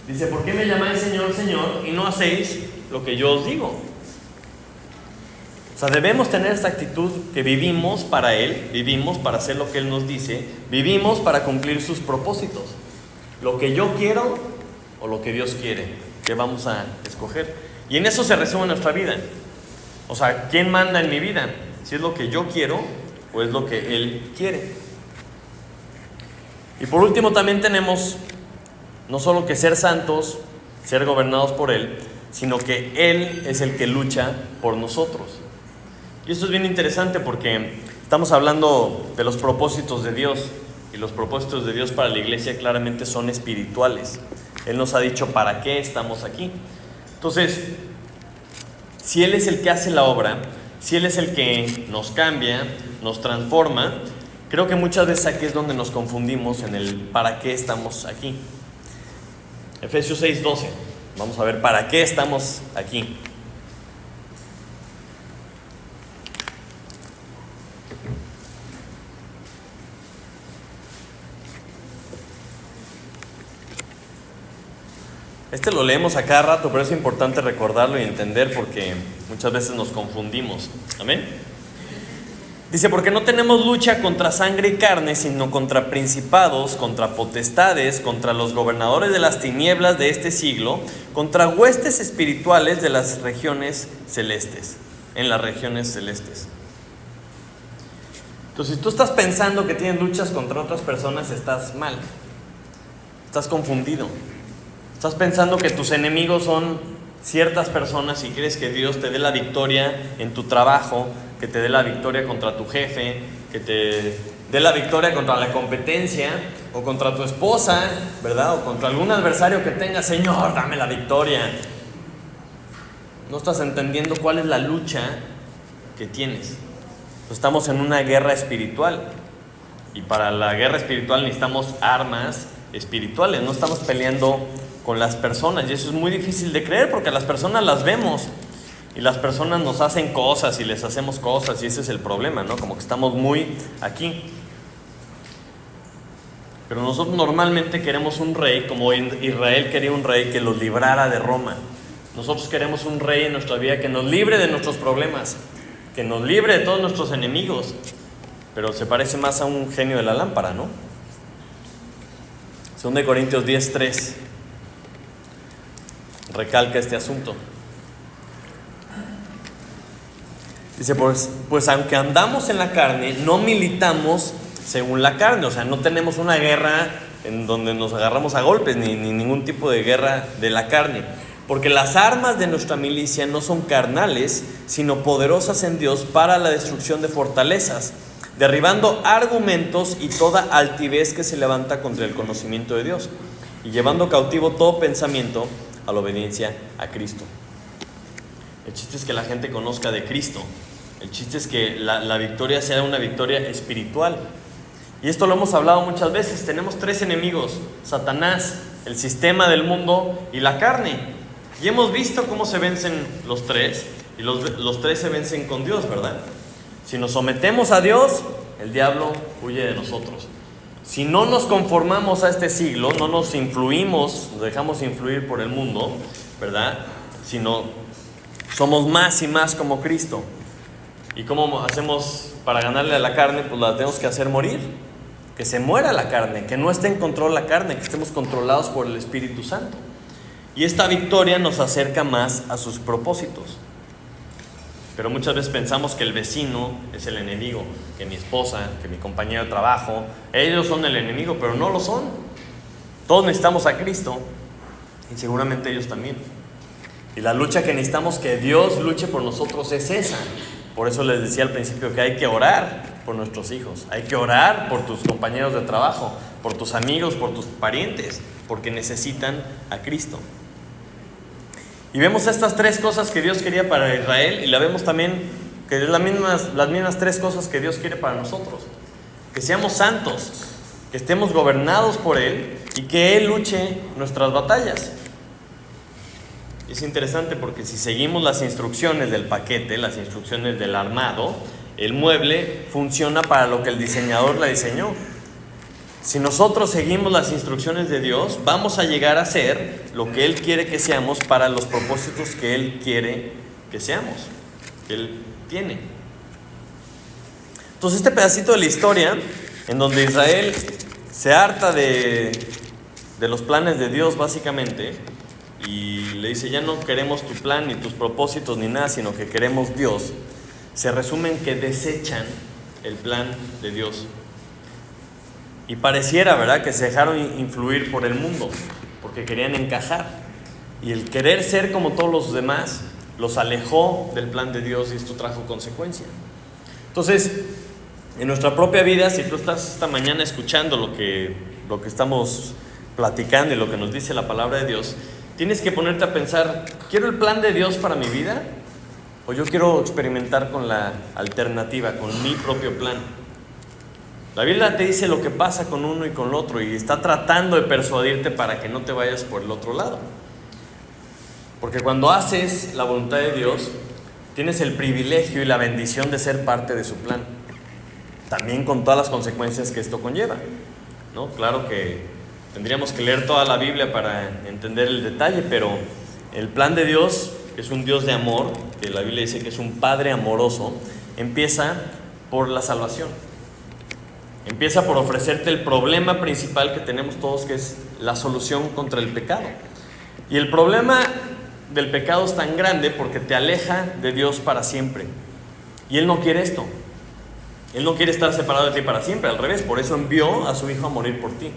Dice: ¿por qué me llamáis Señor, Señor, y no hacéis lo que yo os digo? O sea, debemos tener esta actitud que vivimos para Él, vivimos para hacer lo que Él nos dice, vivimos para cumplir sus propósitos. Lo que yo quiero o lo que Dios quiere, que vamos a escoger. Y en eso se resume nuestra vida. O sea, ¿quién manda en mi vida? Si es lo que yo quiero o es lo que Él quiere. Y por último también tenemos no solo que ser santos, ser gobernados por Él, sino que Él es el que lucha por nosotros. Y esto es bien interesante porque estamos hablando de los propósitos de Dios, y los propósitos de Dios para la iglesia claramente son espirituales. Él nos ha dicho para qué estamos aquí. Entonces, si Él es el que hace la obra, si Él es el que nos cambia, nos transforma, creo que muchas veces aquí es donde nos confundimos en el para qué estamos aquí. Efesios 6:12, vamos a ver para qué estamos aquí. Este lo leemos a cada rato, pero es importante recordarlo y entender porque muchas veces nos confundimos. Amén. Dice, porque no tenemos lucha contra sangre y carne, sino contra principados, contra potestades, contra los gobernadores de las tinieblas de este siglo, contra huestes espirituales de las regiones celestes, en las regiones celestes. Entonces, si tú estás pensando que tienes luchas contra otras personas, estás mal, estás confundido. Estás pensando que tus enemigos son ciertas personas y crees que Dios te dé la victoria en tu trabajo, que te dé la victoria contra tu jefe, que te dé la victoria contra la competencia o contra tu esposa, ¿verdad? O contra algún adversario que tengas. Señor, dame la victoria. No estás entendiendo cuál es la lucha que tienes. Estamos en una guerra espiritual y para la guerra espiritual necesitamos armas espirituales. No estamos peleando con las personas, y eso es muy difícil de creer porque las personas las vemos y las personas nos hacen cosas y les hacemos cosas, y ese es el problema, ¿no? Como que estamos muy aquí. Pero nosotros normalmente queremos un rey, como Israel quería un rey que los librara de Roma. Nosotros queremos un rey en nuestra vida que nos libre de nuestros problemas, que nos libre de todos nuestros enemigos, pero se parece más a un genio de la lámpara, ¿no? 2 Corintios 10:3 recalca este asunto. Dice, pues aunque andamos en la carne, no militamos según la carne. O sea, no tenemos una guerra en donde nos agarramos a golpes, ni ningún tipo de guerra de la carne. Porque las armas de nuestra milicia no son carnales, sino poderosas en Dios para la destrucción de fortalezas, derribando argumentos y toda altivez que se levanta contra el conocimiento de Dios, y llevando cautivo todo pensamiento a la obediencia a Cristo. El chiste es que la gente conozca de Cristo. El chiste es que la victoria sea una victoria espiritual. Y esto lo hemos hablado muchas veces. Tenemos 3 enemigos: Satanás, el sistema del mundo y la carne. Y hemos visto cómo se vencen los 3, y los 3 se vencen con Dios, ¿verdad? Si nos sometemos a Dios, el diablo huye de nosotros. Si no nos conformamos a este siglo, no nos influimos, nos dejamos influir por el mundo, ¿verdad? Sino somos más y más como Cristo. ¿Y cómo hacemos para ganarle a la carne? Pues la tenemos que hacer morir. Que se muera la carne, que no esté en control la carne, que estemos controlados por el Espíritu Santo. Y esta victoria nos acerca más a sus propósitos. Pero muchas veces pensamos que el vecino es el enemigo, que mi esposa, que mi compañero de trabajo, ellos son el enemigo, pero no lo son. Todos necesitamos a Cristo y seguramente ellos también. Y la lucha que necesitamos que Dios luche por nosotros es esa. Por eso les decía al principio que hay que orar por nuestros hijos, hay que orar por tus compañeros de trabajo, por tus amigos, por tus parientes, porque necesitan a Cristo. Y vemos estas 3 cosas que Dios quería para Israel, y la vemos también que es las mismas 3 cosas que Dios quiere para nosotros. Que seamos santos, que estemos gobernados por Él y que Él luche nuestras batallas. Es interesante porque si seguimos las instrucciones del paquete, las instrucciones del armado, el mueble funciona para lo que el diseñador la diseñó. Si nosotros seguimos las instrucciones de Dios, vamos a llegar a ser lo que Él quiere que seamos para los propósitos que Él quiere que seamos, que Él tiene. Entonces este pedacito de la historia, en donde Israel se harta de los planes de Dios básicamente, y le dice, ya no queremos tu plan, ni tus propósitos, ni nada, sino que queremos Dios, se resume en que desechan el plan de Dios. Y pareciera, ¿verdad?, que se dejaron influir por el mundo, porque querían encajar. Y el querer ser como todos los demás los alejó del plan de Dios, y esto trajo consecuencia. Entonces, en nuestra propia vida, si tú estás esta mañana escuchando lo que estamos platicando y lo que nos dice la palabra de Dios, tienes que ponerte a pensar, ¿quiero el plan de Dios para mi vida? ¿O yo quiero experimentar con la alternativa, con mi propio plan? La Biblia te dice lo que pasa con uno y con el otro, y está tratando de persuadirte para que no te vayas por el otro lado. Porque cuando haces la voluntad de Dios, tienes el privilegio y la bendición de ser parte de su plan. También con todas las consecuencias que esto conlleva, ¿no? Claro que tendríamos que leer toda la Biblia para entender el detalle, pero el plan de Dios, que es un Dios de amor, que la Biblia dice que es un Padre amoroso, empieza por la salvación. Empieza por ofrecerte el problema principal que tenemos todos, que es la solución contra el pecado. Y el problema del pecado es tan grande porque te aleja de Dios para siempre. Y Él no quiere esto. Él no quiere estar separado de ti para siempre, al revés, por eso envió a su Hijo a morir por ti.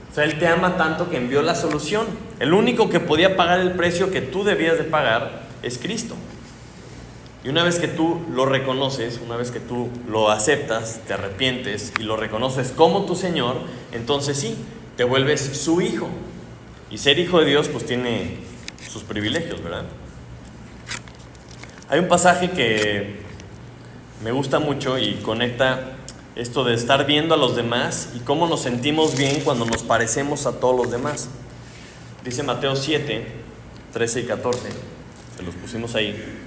O sea, Él te ama tanto que envió la solución. El único que podía pagar el precio que tú debías de pagar es Cristo. Y una vez que tú lo reconoces, una vez que tú lo aceptas, te arrepientes y lo reconoces como tu Señor, entonces sí, te vuelves su hijo. Y ser hijo de Dios pues tiene sus privilegios, ¿verdad? Hay un pasaje que me gusta mucho y conecta esto de estar viendo a los demás y cómo nos sentimos bien cuando nos parecemos a todos los demás. Dice Mateo 7, 13 y 14, se los pusimos ahí.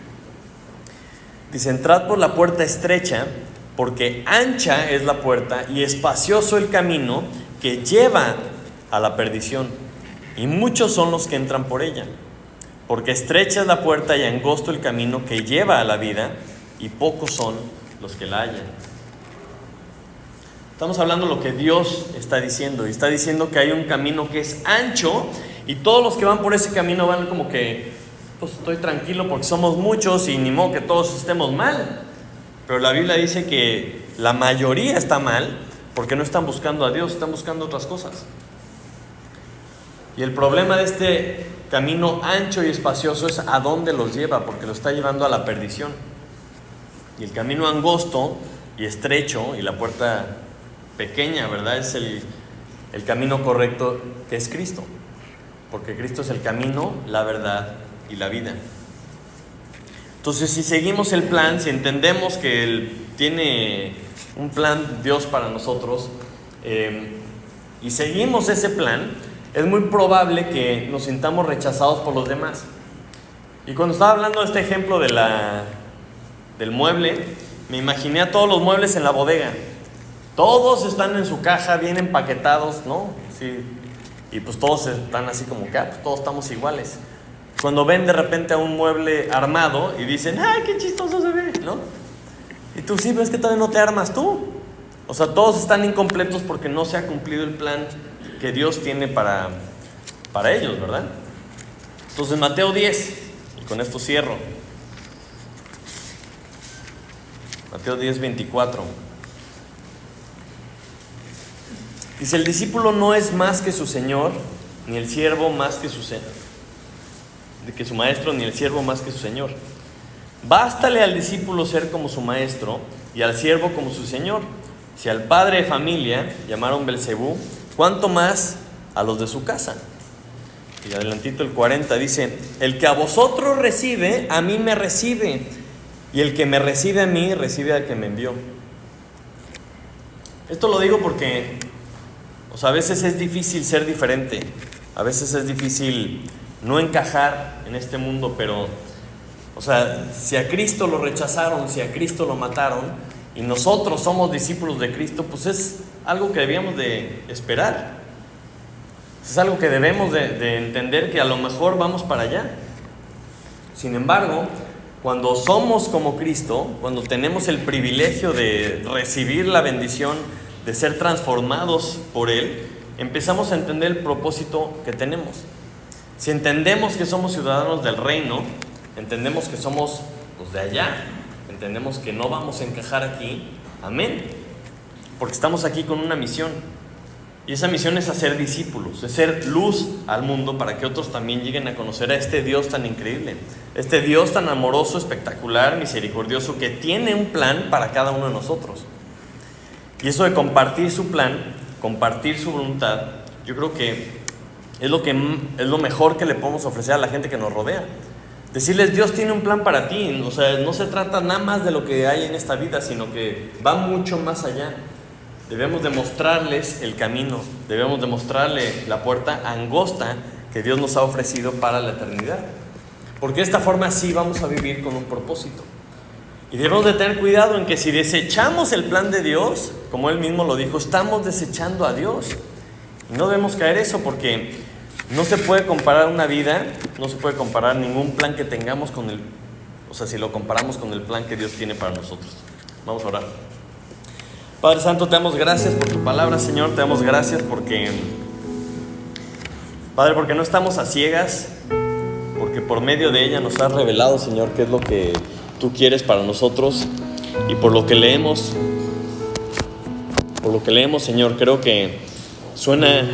Dice, entrad por la puerta estrecha, porque ancha es la puerta y espacioso el camino que lleva a la perdición, y muchos son los que entran por ella. Porque estrecha es la puerta y angosto el camino que lleva a la vida, y pocos son los que la hallan. Estamos hablando de lo que Dios está diciendo, y está diciendo que hay un camino que es ancho, y todos los que van por ese camino van como que, pues estoy tranquilo porque somos muchos y ni modo que todos estemos mal. Pero la Biblia dice que la mayoría está mal porque no están buscando a Dios, están buscando otras cosas. Y el problema de este camino ancho y espacioso es a dónde los lleva, porque lo está llevando a la perdición. Y el camino angosto y estrecho y la puerta pequeña, ¿verdad?, es el camino correcto, que es Cristo. Porque Cristo es el camino, la verdad y la vida. Entonces, si seguimos el plan, si entendemos que Él tiene un plan Dios para nosotros, y seguimos ese plan, es muy probable que nos sintamos rechazados por los demás. Y cuando estaba hablando de este ejemplo del mueble, me imaginé a todos los muebles en la bodega. Todos están en su caja, bien empaquetados, ¿no? Sí. Y pues todos están así como que, pues todos estamos iguales. Cuando ven de repente a un mueble armado y dicen, ¡ay, qué chistoso se ve!, ¿no? Y tú sí, ves que todavía no te armas tú. O sea, todos están incompletos porque no se ha cumplido el plan que Dios tiene para ellos, ¿verdad? Entonces, Mateo 10, y con esto cierro. Mateo 10, 24. Dice, el discípulo no es más que su Señor, ni el siervo más que su maestro, ni el siervo más que su Señor. Bástale al discípulo ser como su maestro y al siervo como su Señor. Si al padre de familia llamaron Belcebú, ¿cuánto más a los de su casa? Y adelantito el 40 dice, el que a vosotros recibe, a mí me recibe, y el que me recibe a mí, recibe al que me envió. Esto lo digo porque, o sea, a veces es difícil ser diferente, a veces es difícil no encajar en este mundo, pero, o sea, si a Cristo lo rechazaron, si a Cristo lo mataron, y nosotros somos discípulos de Cristo, pues es algo que debíamos de esperar. Es algo que debemos de entender, que a lo mejor vamos para allá. Sin embargo, cuando somos como Cristo, cuando tenemos el privilegio de recibir la bendición de ser transformados por Él, empezamos a entender el propósito que tenemos. Si entendemos que somos ciudadanos del reino, entendemos que somos los de allá, entendemos que no vamos a encajar aquí, amén, porque estamos aquí con una misión. Y esa misión es hacer discípulos, es ser luz al mundo para que otros también lleguen a conocer a este Dios tan increíble, este Dios tan amoroso, espectacular, misericordioso, que tiene un plan para cada uno de nosotros. Y eso de compartir su plan, compartir su voluntad, yo creo que es lo mejor que le podemos ofrecer a la gente que nos rodea. Decirles, Dios tiene un plan para ti. O sea, no se trata nada más de lo que hay en esta vida, sino que va mucho más allá. Debemos demostrarles el camino, debemos demostrarle la puerta angosta que Dios nos ha ofrecido para la eternidad. Porque de esta forma sí vamos a vivir con un propósito. Y debemos de tener cuidado en que si desechamos el plan de Dios, como Él mismo lo dijo, estamos desechando a Dios. Y no debemos caer eso, porque no se puede comparar una vida, no se puede comparar ningún plan que tengamos si lo comparamos con el plan que Dios tiene para nosotros. Vamos a orar. Padre Santo, te damos gracias por tu palabra, Señor. Te damos gracias porque no estamos a ciegas, porque por medio de ella nos has revelado, Señor, qué es lo que tú quieres para nosotros. Y por lo que leemos, Señor, creo que suena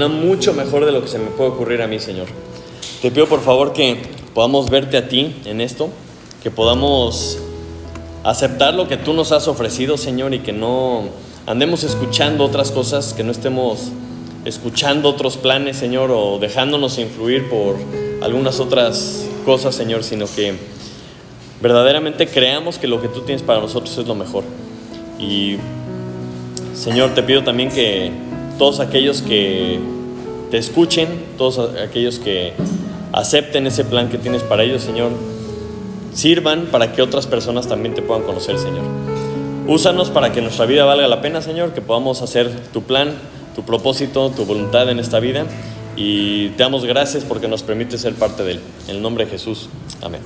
mucho mejor de lo que se me puede ocurrir a mí, Señor. Te pido por favor que podamos verte a ti en esto, que podamos aceptar lo que tú nos has ofrecido, Señor, y que no andemos escuchando otras cosas, que no estemos escuchando otros planes, Señor, o dejándonos influir por algunas otras cosas, Señor, sino que verdaderamente creamos que lo que tú tienes para nosotros es lo mejor. Y, Señor, te pido también que todos aquellos que te escuchen, todos aquellos que acepten ese plan que tienes para ellos, Señor, sirvan para que otras personas también te puedan conocer, Señor. Úsanos para que nuestra vida valga la pena, Señor, que podamos hacer tu plan, tu propósito, tu voluntad en esta vida. Y te damos gracias porque nos permite ser parte de él. En el nombre de Jesús. Amén.